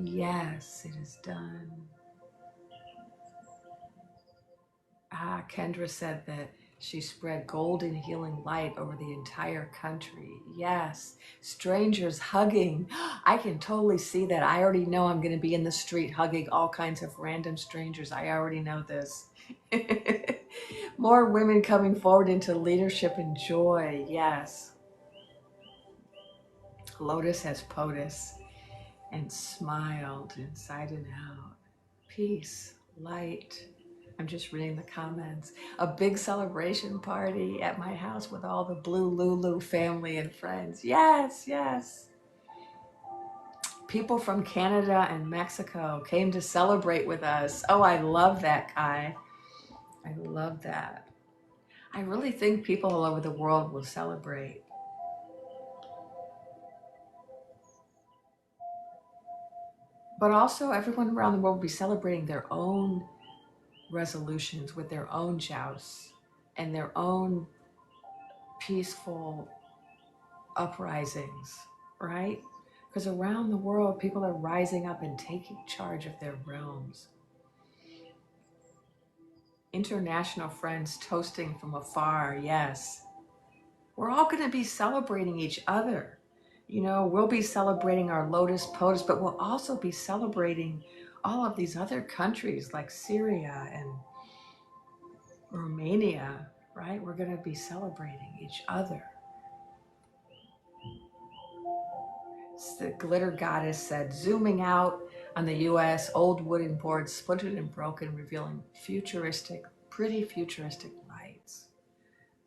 Yes, it is done. Kendra said that she spread golden healing light over the entire country. Yes, strangers hugging. I can totally see that. I already know I'm going to be in the street hugging all kinds of random strangers. I already know this. More women coming forward into leadership and joy. Yes. Lotus has POTUS and smiled inside and out. Peace, light. I'm just reading the comments. A big celebration party at my house with all the Blue Lulu family and friends. Yes, yes. People from Canada and Mexico came to celebrate with us. Oh, I love that, Kai. I love that. I really think people all over the world will celebrate. But also everyone around the world will be celebrating their own resolutions with their own jousts and their own peaceful uprisings, right? Because around the world, people are rising up and taking charge of their realms. International friends toasting from afar, yes. We're all going to be celebrating each other. You know, we'll be celebrating our Lotus POTUS, but we'll also be celebrating all of these other countries like Syria and Romania, right? We're going to be celebrating each other. The glitter goddess said, zooming out on the US, old wooden boards splintered and broken, revealing futuristic, pretty futuristic lights.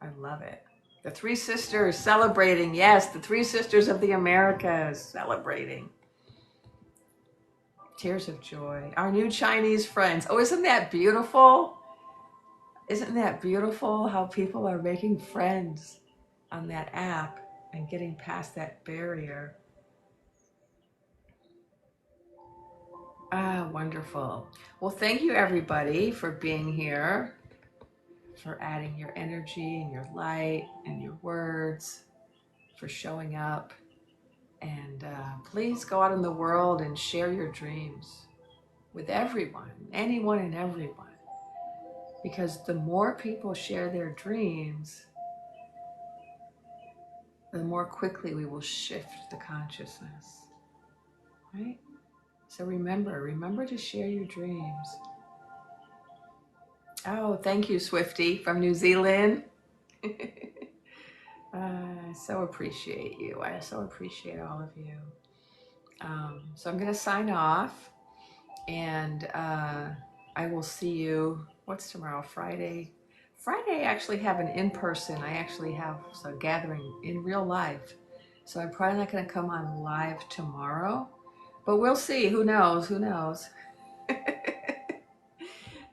I love it. The three sisters celebrating. Yes, the three sisters of the Americas celebrating. Tears of joy. Our new Chinese friends. Oh, isn't that beautiful? Isn't that beautiful how people are making friends on that app and getting past that barrier? Ah, wonderful. Well, thank you everybody for being here, for adding your energy and your light and your words, for showing up. And please go out in the world and share your dreams with everyone, anyone and everyone. Because the more people share their dreams, the more quickly we will shift the consciousness, right? So remember to share your dreams. Oh, thank you, Swifty from New Zealand. I so appreciate you. I so appreciate all of you. So I'm going to sign off, and I will see you. What's tomorrow? Friday. Friday, I actually have an in-person. I actually have a gathering in real life. So I'm probably not going to come on live tomorrow, but we'll see. Who knows? Who knows?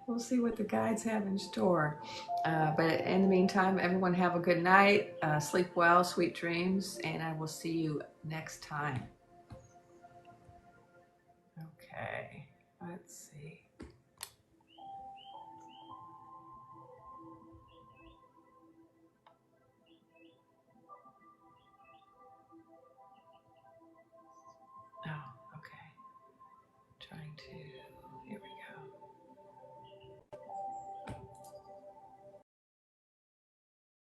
We'll see what the guides have in store. But in the meantime, everyone have a good night. Sleep well, sweet dreams, and I will see you next time. Okay, let's see.